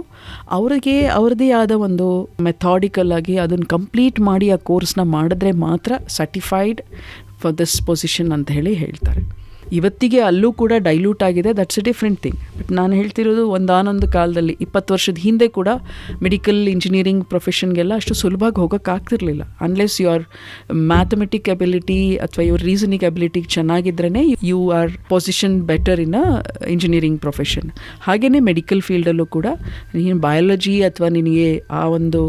ಅವ್ರದ್ದೇ ಆದ ಒಂದು ಮೆಥಾಡಿಕಲ್ ಆಗಿ ಅದನ್ನು ಕಂಪ್ಲೀಟ್ ಮಾಡಿ ಆ ಕೋರ್ಸ್ನ ಮಾಡಿದ್ರೆ ಮಾತ್ರ ಸರ್ಟಿಫೈಡ್ ಫಾರ್ ದಿಸ್ ಪೊಸಿಷನ್ ಅಂತ ಹೇಳ್ತಾರೆ. ಇವತ್ತಿಗೆ ಅಲ್ಲೂ ಕೂಡ ಡೈಲ್ಯೂಟ್ ಆಗಿದೆ, that's A different thing. But ನಾನು ಹೇಳ್ತಿರೋದು ಒಂದಾನೊಂದು ಕಾಲದಲ್ಲಿ 20 ವರ್ಷದ ಹಿಂದೆ ಕೂಡ ಮೆಡಿಕಲ್ ಇಂಜಿನಿಯರಿಂಗ್ ಪ್ರೊಫೆಷನ್ಗೆಲ್ಲ ಅಷ್ಟು ಸುಲಭವಾಗಿ ಹೋಗೋಕ್ಕಾಗ್ತಿರ್ಲಿಲ್ಲ. Unless you are mathematic ability ಅಥವಾ ಯುವರ್ ರೀಸನಿಂಗ್ ಎಬಿಲಿಟಿ ಚೆನ್ನಾಗಿದ್ರೇ you are position better in a engineering profession. ಹಾಗೆಯೇ ಮೆಡಿಕಲ್ ಫೀಲ್ಡಲ್ಲೂ ಕೂಡ ನೀನು ಬಯಾಲಜಿ ಅಥವಾ ನಿನಗೆ ಆ ಒಂದು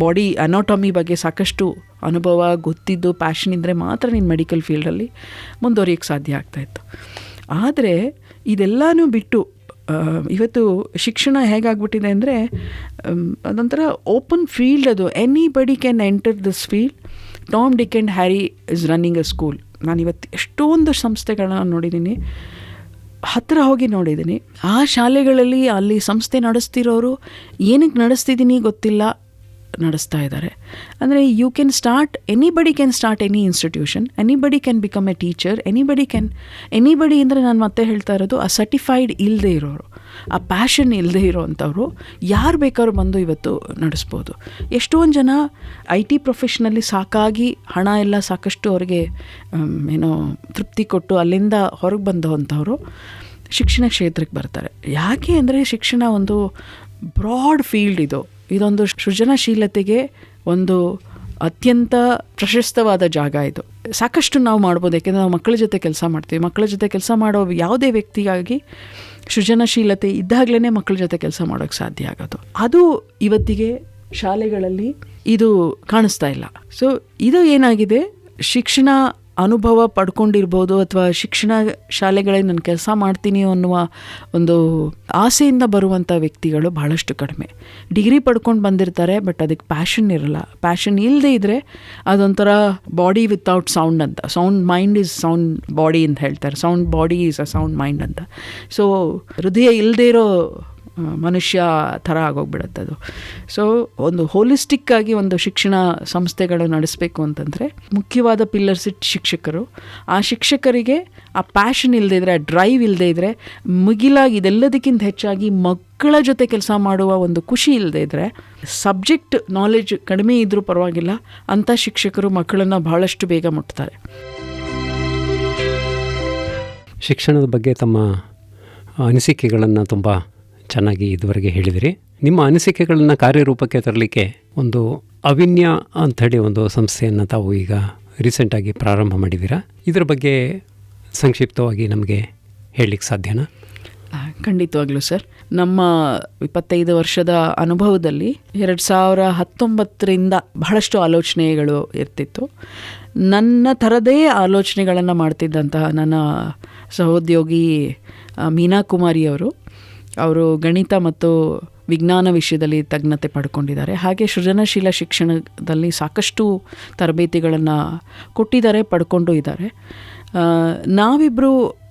ಬಾಡಿ ಅನಾಟಮಿ ಬಗ್ಗೆ ಸಾಕಷ್ಟು ಅನುಭವ ಗೊತ್ತಿದ್ದು ಪ್ಯಾಷನ್ ಇದ್ದರೆ ಮಾತ್ರ ನೀನು ಮೆಡಿಕಲ್ ಫೀಲ್ಡಲ್ಲಿ ಮುಂದುವರಿಯೋಕ್ಕೆ ಸಾಧ್ಯ ಆಗ್ತಾಯಿತ್ತು. ಆದರೆ ಇದೆಲ್ಲನೂ ಬಿಟ್ಟು ಇವತ್ತು ಶಿಕ್ಷಣ ಹೇಗಾಗ್ಬಿಟ್ಟಿದೆ ಅಂದರೆ ಅದೊಂಥರ ಓಪನ್ ಫೀಲ್ಡ್. ಅದು anybody can enter this field. Tom, Dick and Harry is running a school. ನಾನು ಇವತ್ತು ಎಷ್ಟೊಂದು ಸಂಸ್ಥೆಗಳನ್ನ ನೋಡಿದ್ದೀನಿ, ಹತ್ತಿರ ಹೋಗಿ ನೋಡಿದ್ದೀನಿ. ಆ ಶಾಲೆಗಳಲ್ಲಿ ಅಲ್ಲಿ ಸಂಸ್ಥೆ ನಡೆಸ್ತಿರೋರು ಏನಕ್ಕೆ ನಡೆಸ್ತಿದ್ದೀನಿ ಗೊತ್ತಿಲ್ಲ, ನಡೆಸ್ತಾ ಇದ್ದಾರೆ. ಅಂದರೆ you can start, anybody can start any institution, anybody can become a teacher, anybody ಅಂದರೆ ನಾನು ಮತ್ತೆ ಹೇಳ್ತಾ ಇರೋದು ಆ ಸರ್ಟಿಫೈಡ್ ಇಲ್ಲದೆ ಇರೋರು, ಆ ಪ್ಯಾಷನ್ ಇಲ್ಲದೆ ಇರೋವಂಥವ್ರು ಯಾರು ಬೇಕಾದ್ರೂ ಬಂದು ಇವತ್ತು ನಡೆಸ್ಬೋದು. ಎಷ್ಟೊಂದು ಜನ IT ಪ್ರೊಫೆಷನಲ್ಲಿ ಸಾಕಾಗಿ ಹಣ ಎಲ್ಲ ಸಾಕಷ್ಟು ಅವ್ರಿಗೆ ತೃಪ್ತಿ ಕೊಟ್ಟು ಅಲ್ಲಿಂದ ಹೊರಗೆ ಬಂದವಂಥವ್ರು ಶಿಕ್ಷಣ ಕ್ಷೇತ್ರಕ್ಕೆ ಬರ್ತಾರೆ. ಯಾಕೆ ಅಂದರೆ ಶಿಕ್ಷಣ ಒಂದು ಬ್ರಾಡ್ ಫೀಲ್ಡ್. ಇದೊಂದು ಸೃಜನಶೀಲತೆಗೆ ಒಂದು ಅತ್ಯಂತ ಪ್ರಶಸ್ತವಾದ ಜಾಗ. ಇದು ಸಾಕಷ್ಟು ನಾವು ಮಾಡ್ಬೋದು, ಯಾಕೆಂದರೆ ನಾವು ಮಕ್ಕಳ ಜೊತೆ ಕೆಲಸ ಮಾಡ್ತೀವಿ. ಮಕ್ಕಳ ಜೊತೆ ಕೆಲಸ ಮಾಡೋ ಯಾವುದೇ ವ್ಯಕ್ತಿಗಾಗಿ ಸೃಜನಶೀಲತೆ ಇದ್ದಾಗಲೇ ಮಕ್ಕಳ ಜೊತೆ ಕೆಲಸ ಮಾಡೋಕ್ಕೆ ಸಾಧ್ಯ ಆಗೋದು. ಅದು ಇವತ್ತಿಗೆ ಶಾಲೆಗಳಲ್ಲಿ ಇದು ಕಾಣಿಸ್ತಾ ಇಲ್ಲ. ಸೊ ಇದು ಏನಾಗಿದೆ, ಶಿಕ್ಷಣ ಅನುಭವ ಪಡ್ಕೊಂಡಿರ್ಬೋದು ಅಥವಾ ಶಿಕ್ಷಣ ಶಾಲೆಗಳಲ್ಲಿ ನಾನು ಕೆಲಸ ಮಾಡ್ತೀನಿ ಅನ್ನುವ ಒಂದು ಆಸೆಯಿಂದ ಬರುವಂಥ ವ್ಯಕ್ತಿಗಳು ಬಹಳಷ್ಟು ಕಡಿಮೆ. ಡಿಗ್ರಿ ಪಡ್ಕೊಂಡು ಬಂದಿರ್ತಾರೆ, ಬಟ್ ಅದಕ್ಕೆ ಪ್ಯಾಷನ್ ಇರಲ್ಲ. ಪ್ಯಾಷನ್ ಇಲ್ಲದೆ ಇದ್ದರೆ ಅದೊಂಥರ ಬಾಡಿ ವಿತೌಟ್ ಸೌಂಡ್ ಅಂತ. Sound mind is sound body ಅಂತ ಹೇಳ್ತಾರೆ. Sound body is a sound mind ಅಂತ. ಸೊ ಹೃದಯ ಇಲ್ಲದೆ ಇರೋ ಮನುಷ್ಯ ಥರ ಆಗೋಗ್ಬಿಡುತ್ತೆ ಅದು. ಸೊ ಒಂದು ಹೋಲಿಸ್ಟಿಕ್ಕಾಗಿ ಒಂದು ಶಿಕ್ಷಣ ಸಂಸ್ಥೆಗಳು ನಡೆಸಬೇಕು ಅಂತಂದರೆ ಮುಖ್ಯವಾದ ಪಿಲ್ಲರ್ಸ್ ಶಿಕ್ಷಕರು. ಆ ಶಿಕ್ಷಕರಿಗೆ ಆ ಪ್ಯಾಷನ್ ಇಲ್ಲದೆ ಇದ್ದರೆ, ಆ ಡ್ರೈವ್ ಇಲ್ಲದೆ ಇದ್ದರೆ, ಮುಗಿಲಾಗಿ ಇದೆಲ್ಲದಕ್ಕಿಂತ ಹೆಚ್ಚಾಗಿ ಮಕ್ಕಳ ಜೊತೆ ಕೆಲಸ ಮಾಡುವ ಒಂದು ಖುಷಿ ಇಲ್ಲದೆ ಇದ್ದರೆ, ಸಬ್ಜೆಕ್ಟ್ ನಾಲೆಜ್ ಕಡಿಮೆ ಇದ್ದರೂ ಪರವಾಗಿಲ್ಲ, ಅಂಥ ಶಿಕ್ಷಕರು ಮಕ್ಕಳನ್ನು ಬಹಳಷ್ಟು ಬೇಗ ಮುಟ್ತಾರೆ. ಶಿಕ್ಷಣದ ಬಗ್ಗೆ ತಮ್ಮ ಅನಿಸಿಕೆಗಳನ್ನು ತುಂಬ ಚೆನ್ನಾಗಿ ಇದುವರೆಗೆ ಹೇಳಿದಿರಿ. ನಿಮ್ಮ ಅನಿಸಿಕೆಗಳನ್ನು ಕಾರ್ಯರೂಪಕ್ಕೆ ತರಲಿಕ್ಕೆ ಒಂದು ಅವಿನ್ಯ ಅಂಥೇಳಿ ಒಂದು ಸಂಸ್ಥೆಯನ್ನು ತಾವು ಈಗ ರೀಸೆಂಟಾಗಿ ಪ್ರಾರಂಭ ಮಾಡಿದ್ದೀರಾ. ಇದರ ಬಗ್ಗೆ ಸಂಕ್ಷಿಪ್ತವಾಗಿ ನಮಗೆ ಹೇಳಲಿಕ್ಕೆ ಸಾಧ್ಯನಾ? ಖಂಡಿತವಾಗ್ಲೂ ಸರ್. ನಮ್ಮ 25 ವರ್ಷದ ಅನುಭವದಲ್ಲಿ 2019ರಿಂದ ಬಹಳಷ್ಟು ಆಲೋಚನೆಗಳು ಇರ್ತಿತ್ತು. ನನ್ನ ಥರದೇ ಆಲೋಚನೆಗಳನ್ನು ಮಾಡ್ತಿದ್ದಂತಹ ನನ್ನ ಸಹೋದ್ಯೋಗಿ ಮೀನಾ ಕುಮಾರಿಯವರು, ಅವರು ಗಣಿತ ಮತ್ತು ವಿಜ್ಞಾನ ವಿಷಯದಲ್ಲಿ ತಜ್ಞತೆ ಪಡ್ಕೊಂಡಿದ್ದಾರೆ. ಹಾಗೆ ಸೃಜನಶೀಲ ಶಿಕ್ಷಣದಲ್ಲಿ ಸಾಕಷ್ಟು ತರಬೇತಿಗಳನ್ನು ಕೊಟ್ಟಿದ್ದಾರೆ, ಪಡ್ಕೊಂಡು ಇದ್ದಾರೆ. ನಾವಿಬ್ಬರು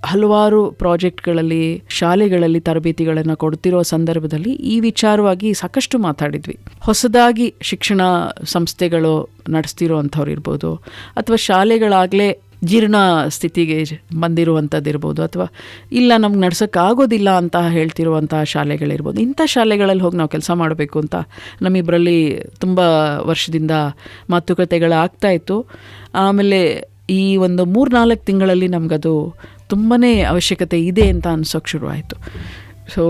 ಹಲವಾರು ಪ್ರಾಜೆಕ್ಟ್ಗಳಲ್ಲಿ ಶಾಲೆಗಳಲ್ಲಿ ತರಬೇತಿಗಳನ್ನು ಕೊಡ್ತಿರೋ ಸಂದರ್ಭದಲ್ಲಿ ಈ ವಿಚಾರವಾಗಿ ಸಾಕಷ್ಟು ಮಾತಾಡಿದ್ವಿ. ಹೊಸದಾಗಿ ಶಿಕ್ಷಣ ಸಂಸ್ಥೆಗಳು ನಡೆಸ್ತಿರೋ ಅಂಥವ್ರು ಇರ್ಬೋದು, ಅಥವಾ ಶಾಲೆಗಳಾಗಲೇ ಜೀರ್ಣ ಸ್ಥಿತಿಗೆ ಬಂದಿರುವಂಥದ್ದಿರ್ಬೋದು, ಅಥವಾ ಇಲ್ಲ ನಮ್ಗೆ ನಡ್ಸೋಕ್ಕಾಗೋದಿಲ್ಲ ಅಂತ ಹೇಳ್ತಿರುವಂಥ ಶಾಲೆಗಳಿರ್ಬೋದು. ಇಂಥ ಶಾಲೆಗಳಲ್ಲಿ ಹೋಗಿ ನಾವು ಕೆಲಸ ಮಾಡಬೇಕು ಅಂತ ನಮ್ಮಿಬ್ಬರಲ್ಲಿ ತುಂಬ ವರ್ಷದಿಂದ ಮಾತುಕತೆಗಳಾಗ್ತಾಯಿತ್ತು. ಆಮೇಲೆ ಈ ಒಂದು 3-4 ತಿಂಗಳಲ್ಲಿ ನಮಗದು ತುಂಬಾ ಅವಶ್ಯಕತೆ ಇದೆ ಅಂತ ಅನ್ಸೋಕ್ಕೆ ಶುರುವಾಯಿತು. ಸೊ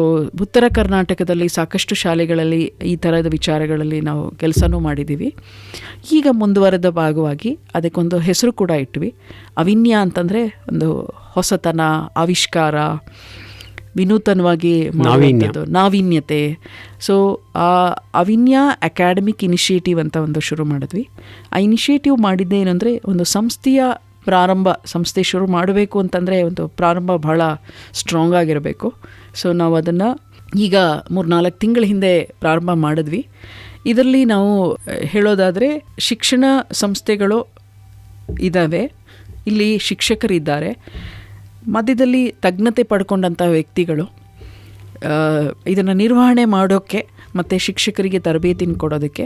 ಉತ್ತರ ಕರ್ನಾಟಕದಲ್ಲಿ ಸಾಕಷ್ಟು ಶಾಲೆಗಳಲ್ಲಿ ಈ ಥರದ ವಿಚಾರಗಳಲ್ಲಿ ನಾವು ಕೆಲಸನೂ ಮಾಡಿದ್ದೀವಿ. ಈಗ ಮುಂದುವರೆದ ಭಾಗವಾಗಿ ಅದಕ್ಕೊಂದು ಹೆಸರು ಕೂಡ ಇಟ್ವಿ. ಅವಿನ್ಯ ಅಂತಂದರೆ ಒಂದು ಹೊಸತನ, ಆವಿಷ್ಕಾರ, ವಿನೂತನವಾಗಿ ಮಾಡುವಂಥದ್ದು, ನಾವೀನ್ಯತೆ. ಸೊ ಆ ಅವಿನ್ಯ ಅಕಾಡೆಮಿಕ್ ಇನಿಷಿಯೇಟಿವ್ ಅಂತ ಒಂದು ಶುರು ಮಾಡಿದ್ವಿ. ಆ ಇನಿಷಿಯೇಟಿವ್ ಮಾಡಿದ್ದೇ ಏನಂದರೆ, ಒಂದು ಸಂಸ್ಥೆ ಶುರು ಮಾಡಬೇಕು ಅಂತಂದರೆ ಒಂದು ಪ್ರಾರಂಭ ಬಹಳ ಸ್ಟ್ರಾಂಗ್ ಆಗಿರಬೇಕು. ಸೊ ನಾವು ಅದನ್ನು ಈಗ 3-4 ತಿಂಗಳ ಹಿಂದೆ ಪ್ರಾರಂಭ ಮಾಡಿದ್ವಿ. ಇದರಲ್ಲಿ ನಾವು ಹೇಳೋದಾದರೆ ಶಿಕ್ಷಣ ಸಂಸ್ಥೆಗಳು ಇದ್ದಾವೆ, ಇಲ್ಲಿ ಶಿಕ್ಷಕರಿದ್ದಾರೆ, ಮಧ್ಯದಲ್ಲಿ ತಜ್ಞತೆ ಪಡ್ಕೊಂಡಂಥ ವ್ಯಕ್ತಿಗಳು ಇದನ್ನು ನಿರ್ವಹಣೆ ಮಾಡೋಕ್ಕೆ ಮತ್ತು ಶಿಕ್ಷಕರಿಗೆ ತರಬೇತಿನ ಕೊಡೋದಕ್ಕೆ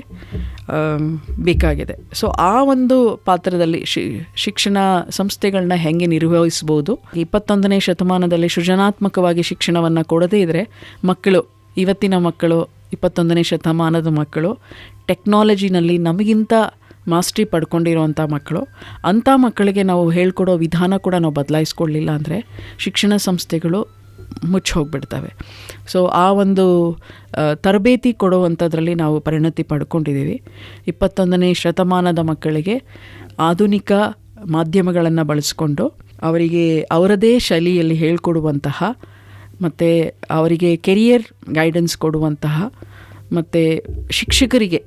ಬೇಕಾಗಿದೆ. ಸೊ ಆ ಒಂದು ಪಾತ್ರದಲ್ಲಿ ಶಿಕ್ಷಣ ಸಂಸ್ಥೆಗಳನ್ನ ಹೆಂಗೆ ನಿರ್ವಹಿಸ್ಬೋದು, 21ನೇ ಶತಮಾನದಲ್ಲಿ ಸೃಜನಾತ್ಮಕವಾಗಿ ಶಿಕ್ಷಣವನ್ನು ಕೊಡದೇ ಇದ್ದರೆ ಇವತ್ತಿನ ಮಕ್ಕಳು 21ನೇ ಶತಮಾನದ ಮಕ್ಕಳು ಟೆಕ್ನಾಲಜಿನಲ್ಲಿ ನಮಗಿಂತ ಮಾಸ್ಟ್ರಿ ಪಡ್ಕೊಂಡಿರೋವಂಥ ಮಕ್ಕಳು, ಅಂಥ ಮಕ್ಕಳಿಗೆ ನಾವು ಹೇಳ್ಕೊಡೋ ವಿಧಾನ ಕೂಡ ನಾವು ಬದಲಾಯಿಸ್ಕೊಳ್ಳಿಲ್ಲ ಅಂದರೆ ಶಿಕ್ಷಣ ಸಂಸ್ಥೆಗಳು ಮುಚ್ಚಿ ಹೋಗಿಬಿಡ್ತವೆ. ಸೊ ಆ ಒಂದು ತರಬೇತಿ ಕೊಡುವಂಥದ್ರಲ್ಲಿ ನಾವು ಪರಿಣತಿ ಪಡ್ಕೊಂಡಿದ್ದೀವಿ. 21ನೇ ಶತಮಾನದ ಮಕ್ಕಳಿಗೆ ಆಧುನಿಕ ಮಾಧ್ಯಮಗಳನ್ನು ಬಳಸ್ಕೊಂಡು ಅವರಿಗೆ ಅವರದೇ ಶೈಲಿಯಲ್ಲಿ ಹೇಳ್ಕೊಡುವಂತಹ ಮತ್ತು ಅವರಿಗೆ ಕೆರಿಯರ್ ಗೈಡೆನ್ಸ್ ಕೊಡುವಂತಹ ಮತ್ತು ಶಿಕ್ಷಕರಿಗೆ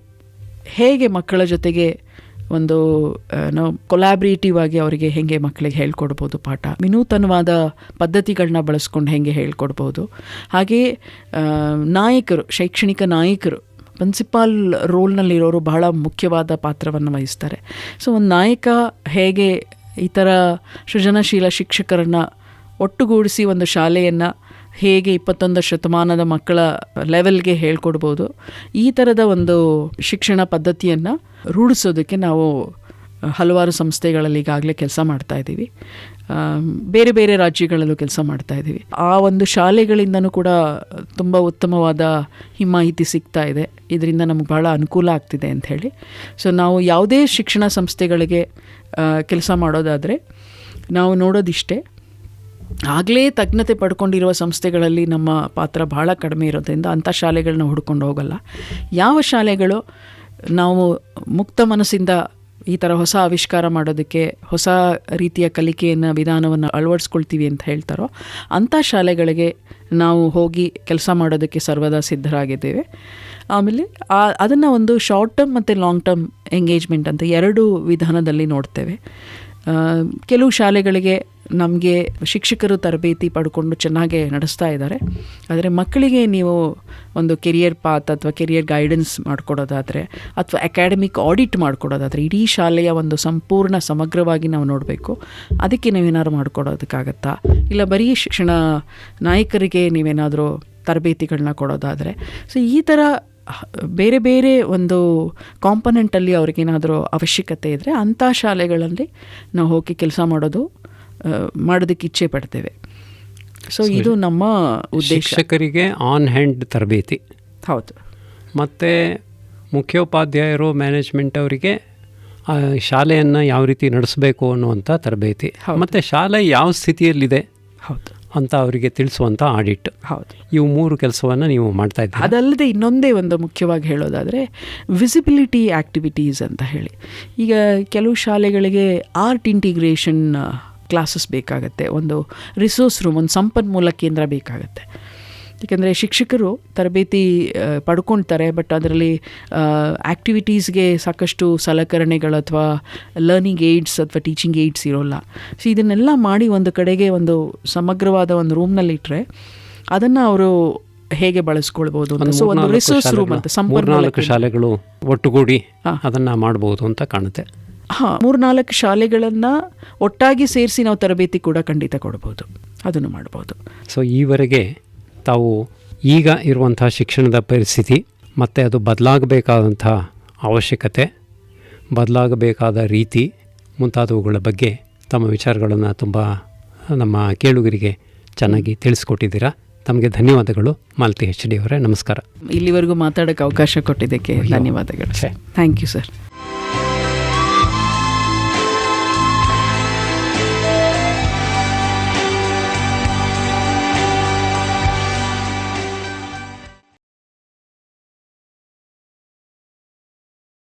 ಹೇಗೆ ಮಕ್ಕಳ ಜೊತೆಗೆ ಒಂದು ಕೊಲಾಬ್ರೇಟಿವ್ ಆಗಿ ಅವರಿಗೆ ಹೇಗೆ ಮಕ್ಕಳಿಗೆ ಹೇಳ್ಕೊಡ್ಬೋದು ಪಾಠ, ವಿನೂತನವಾದ ಪದ್ಧತಿಗಳನ್ನ ಬಳಸ್ಕೊಂಡು ಹೇಗೆ ಹೇಳ್ಕೊಡ್ಬೋದು. ಹಾಗೆಯೇ ನಾಯಕರು, ಶೈಕ್ಷಣಿಕ ನಾಯಕರು, ಪ್ರಿನ್ಸಿಪಾಲ್ ರೋಲ್ನಲ್ಲಿರೋರು ಬಹಳ ಮುಖ್ಯವಾದ ಪಾತ್ರವನ್ನು ವಹಿಸ್ತಾರೆ. ಸೊ ಒಂದು ನಾಯಕ ಹೇಗೆ ಈ ಥರ ಸೃಜನಶೀಲ ಶಿಕ್ಷಕರನ್ನು ಒಟ್ಟುಗೂಡಿಸಿ ಒಂದು ಶಾಲೆಯನ್ನು ಹೇಗೆ 21ನೇ ಶತಮಾನದ ಮಕ್ಕಳ ಲೆವೆಲ್ಗೆ ಹೇಳ್ಕೊಡ್ಬೋದು, ಈ ಥರದ ಒಂದು ಶಿಕ್ಷಣ ಪದ್ಧತಿಯನ್ನು ರೂಢಿಸೋದಕ್ಕೆ ನಾವು ಹಲವಾರು ಸಂಸ್ಥೆಗಳಲ್ಲಿ ಈಗಾಗಲೇ ಕೆಲಸ ಮಾಡ್ತಾಯಿದ್ದೀವಿ. ಬೇರೆ ಬೇರೆ ರಾಜ್ಯಗಳಲ್ಲೂ ಕೆಲಸ ಮಾಡ್ತಾಯಿದ್ದೀವಿ. ಆ ಒಂದು ಶಾಲೆಗಳಿಂದನೂ ಕೂಡ ತುಂಬ ಉತ್ತಮವಾದ ಮಾಹಿತಿ ಸಿಗ್ತಾ ಇದೆ. ಇದರಿಂದ ನಮಗೆ ಭಾಳ ಅನುಕೂಲ ಆಗ್ತಿದೆ ಅಂಥೇಳಿ. ಸೊ ನಾವು ಯಾವುದೇ ಶಿಕ್ಷಣ ಸಂಸ್ಥೆಗಳಿಗೆ ಕೆಲಸ ಮಾಡೋದಾದರೆ ನಾವು ನೋಡೋದಿಷ್ಟೇ, ಆಗಲೇ ತಜ್ಞತೆ ಪಡ್ಕೊಂಡಿರುವ ಸಂಸ್ಥೆಗಳಲ್ಲಿ ನಮ್ಮ ಪಾತ್ರ ಭಾಳ ಕಡಿಮೆ ಇರೋದ್ರಿಂದ ಅಂಥ ಶಾಲೆಗಳನ್ನ ಹುಡ್ಕೊಂಡು ಹೋಗಲ್ಲ. ಯಾವ ಶಾಲೆಗಳು ನಾವು ಮುಕ್ತ ಮನಸ್ಸಿಂದ ಈ ಥರ ಹೊಸ ಆವಿಷ್ಕಾರ ಮಾಡೋದಕ್ಕೆ, ಹೊಸ ರೀತಿಯ ಕಲಿಕೆಯನ್ನು ವಿಧಾನವನ್ನು ಅಳವಡಿಸ್ಕೊಳ್ತೀವಿ ಅಂತ ಹೇಳ್ತಾರೋ ಅಂಥ ಶಾಲೆಗಳಿಗೆ ನಾವು ಹೋಗಿ ಕೆಲಸ ಮಾಡೋದಕ್ಕೆ ಸರ್ವದಾ ಸಿದ್ಧರಾಗಿದ್ದೇವೆ. ಆಮೇಲೆ ಅದನ್ನು ಒಂದು ಶಾರ್ಟ್ ಟರ್ಮ್ ಮತ್ತು ಲಾಂಗ್ ಟರ್ಮ್ ಎಂಗೇಜ್ಮೆಂಟ್ ಅಂತ 2 ವಿಧಾನದಲ್ಲಿ ನೋಡ್ತೇವೆ. ಕೆಲವು ಶಾಲೆಗಳಿಗೆ ನಮಗೆ ಶಿಕ್ಷಕರು ತರಬೇತಿ ಪಡ್ಕೊಂಡು ಚೆನ್ನಾಗೇ ನಡೆಸ್ತಾ ಇದ್ದಾರೆ. ಆದರೆ ಮಕ್ಕಳಿಗೆ ನೀವು ಒಂದು ಕೆರಿಯರ್ ಪಾತ್ ಅಥವಾ ಕೆರಿಯರ್ ಗೈಡೆನ್ಸ್ ಮಾಡಿಕೊಡೋದಾದರೆ ಅಥವಾ ಅಕಾಡೆಮಿಕ್ ಆಡಿಟ್ ಮಾಡಿಕೊಡೋದಾದರೆ ಇಡೀ ಶಾಲೆಯ ಒಂದು ಸಂಪೂರ್ಣ ಸಮಗ್ರವಾಗಿ ನಾವು ನೋಡಬೇಕು. ಅದಕ್ಕೆ ನೀವೇನಾದ್ರು ಮಾಡಿಕೊಡೋದಕ್ಕಾಗತ್ತಾ, ಇಲ್ಲ ಬರೀ ಶಿಕ್ಷಣ ನಾಯಕರಿಗೆ ನೀವೇನಾದರೂ ತರಬೇತಿಗಳನ್ನ ಕೊಡೋದಾದರೆ. ಸೊ ಈ ಥರ ಬೇರೆ ಬೇರೆ ಒಂದು ಕಾಂಪೊನೆಂಟಲ್ಲಿ ಅವ್ರಿಗೇನಾದರೂ ಅವಶ್ಯಕತೆ ಇದ್ದರೆ ಅಂಥ ಶಾಲೆಗಳಲ್ಲಿ ನಾವು ಹೋಗಿ ಕೆಲಸ ಮಾಡೋದಕ್ಕೆ ಇಚ್ಛೆ ಪಡ್ತೇವೆ. ಸೊ ಇದು ನಮ್ಮ ಉದ್ದೇಶ. ಶಿಕ್ಷಕರಿಗೆ ಆನ್ ಹ್ಯಾಂಡ್ ತರಬೇತಿ, ಹೌದು, ಮತ್ತು ಮುಖ್ಯೋಪಾಧ್ಯಾಯರು, ಮ್ಯಾನೇಜ್ಮೆಂಟ್ ಅವರಿಗೆ ಶಾಲೆಯನ್ನು ಯಾವ ರೀತಿ ನಡೆಸಬೇಕು ಅನ್ನುವಂಥ ತರಬೇತಿ, ಮತ್ತು ಶಾಲೆ ಯಾವ ಸ್ಥಿತಿಯಲ್ಲಿದೆ ಹೌದು ಅಂತ ಅವರಿಗೆ ತಿಳಿಸುವಂಥ ಆಡಿಟ್. ಹೌದು, ಇವು 3 ಕೆಲಸವನ್ನು ನೀವು ಮಾಡ್ತಾ ಇದ್ದೀರಿ. ಅದಲ್ಲದೆ ಇನ್ನೊಂದೇ ಒಂದು ಮುಖ್ಯವಾಗಿ ಹೇಳೋದಾದರೆ ವಿಸಿಬಿಲಿಟಿ ಆ್ಯಕ್ಟಿವಿಟೀಸ್ ಅಂತ ಹೇಳಿ. ಈಗ ಕೆಲವು ಶಾಲೆಗಳಿಗೆ ಆರ್ಟ್ ಇಂಟಿಗ್ರೇಷನ್ ಕ್ಲಾಸಸ್ ಬೇಕಾಗತ್ತೆ, ಒಂದು ರಿಸೋರ್ಸ್ ರೂಮ್, ಒಂದು ಸಂಪನ್ಮೂಲ ಕೇಂದ್ರ ಬೇಕಾಗತ್ತೆ. ಏಕೆಂದರೆ ಶಿಕ್ಷಕರು ತರಬೇತಿ ಪಡ್ಕೊಳ್ತಾರೆ, ಬಟ್ ಅದರಲ್ಲಿ ಆ್ಯಕ್ಟಿವಿಟೀಸ್ಗೆ ಸಾಕಷ್ಟು ಸಲಕರಣೆಗಳು ಅಥವಾ ಲರ್ನಿಂಗ್ ಏಡ್ಸ್ ಅಥವಾ ಟೀಚಿಂಗ್ ಏಡ್ಸ್ ಇರೋಲ್ಲ. ಸೊ ಇದನ್ನೆಲ್ಲ ಮಾಡಿ ಒಂದು ಕಡೆಗೆ ಒಂದು ಸಮಗ್ರವಾದ ಒಂದು ರೂಮ್ನಲ್ಲಿಟ್ಟರೆ ಅದನ್ನು ಅವರು ಹೇಗೆ ಬಳಸ್ಕೊಳ್ಬೋದು ಅಂತ. ಸೊ ಒಂದು ರಿಸೋರ್ಸ್ ರೂಮ್ ಅಂತ ಸಂಪನ್ಮೂಲ ಶಾಲೆಗಳು ಒಟ್ಟುಗೂಡಿ ಅದನ್ನು ಮಾಡ್ಬೋದು ಅಂತ ಕಾಣುತ್ತೆ. 3-4 ಶಾಲೆಗಳನ್ನು ಒಟ್ಟಾಗಿ ಸೇರಿಸಿ ನಾವು ತರಬೇತಿ ಕೂಡ ಖಂಡಿತ ಕೊಡ್ಬೋದು, ಅದನ್ನು ಮಾಡ್ಬೋದು. ಸೊ ಈವರೆಗೆ ತಾವು ಈಗ ಇರುವಂಥ ಶಿಕ್ಷಣದ ಪರಿಸ್ಥಿತಿ ಮತ್ತು ಅದು ಬದಲಾಗಬೇಕಾದಂಥ ಅವಶ್ಯಕತೆ, ಬದಲಾಗಬೇಕಾದ ರೀತಿ ಮುಂತಾದವುಗಳ ಬಗ್ಗೆ ತಮ್ಮ ವಿಚಾರಗಳನ್ನು ತುಂಬ ನಮ್ಮ ಕೇಳುಗರಿಗೆ ಚೆನ್ನಾಗಿ ತಿಳಿಸ್ಕೊಟ್ಟಿದ್ದೀರಾ. ತಮಗೆ ಧನ್ಯವಾದಗಳು ಮಾಲತಿ HD ಅವರೇ. ನಮಸ್ಕಾರ. ಇಲ್ಲಿವರೆಗೂ ಮಾತಾಡೋಕ್ಕೆ ಅವಕಾಶ ಕೊಟ್ಟಿದ್ದಕ್ಕೆ ಧನ್ಯವಾದಗಳು. Thank you sir.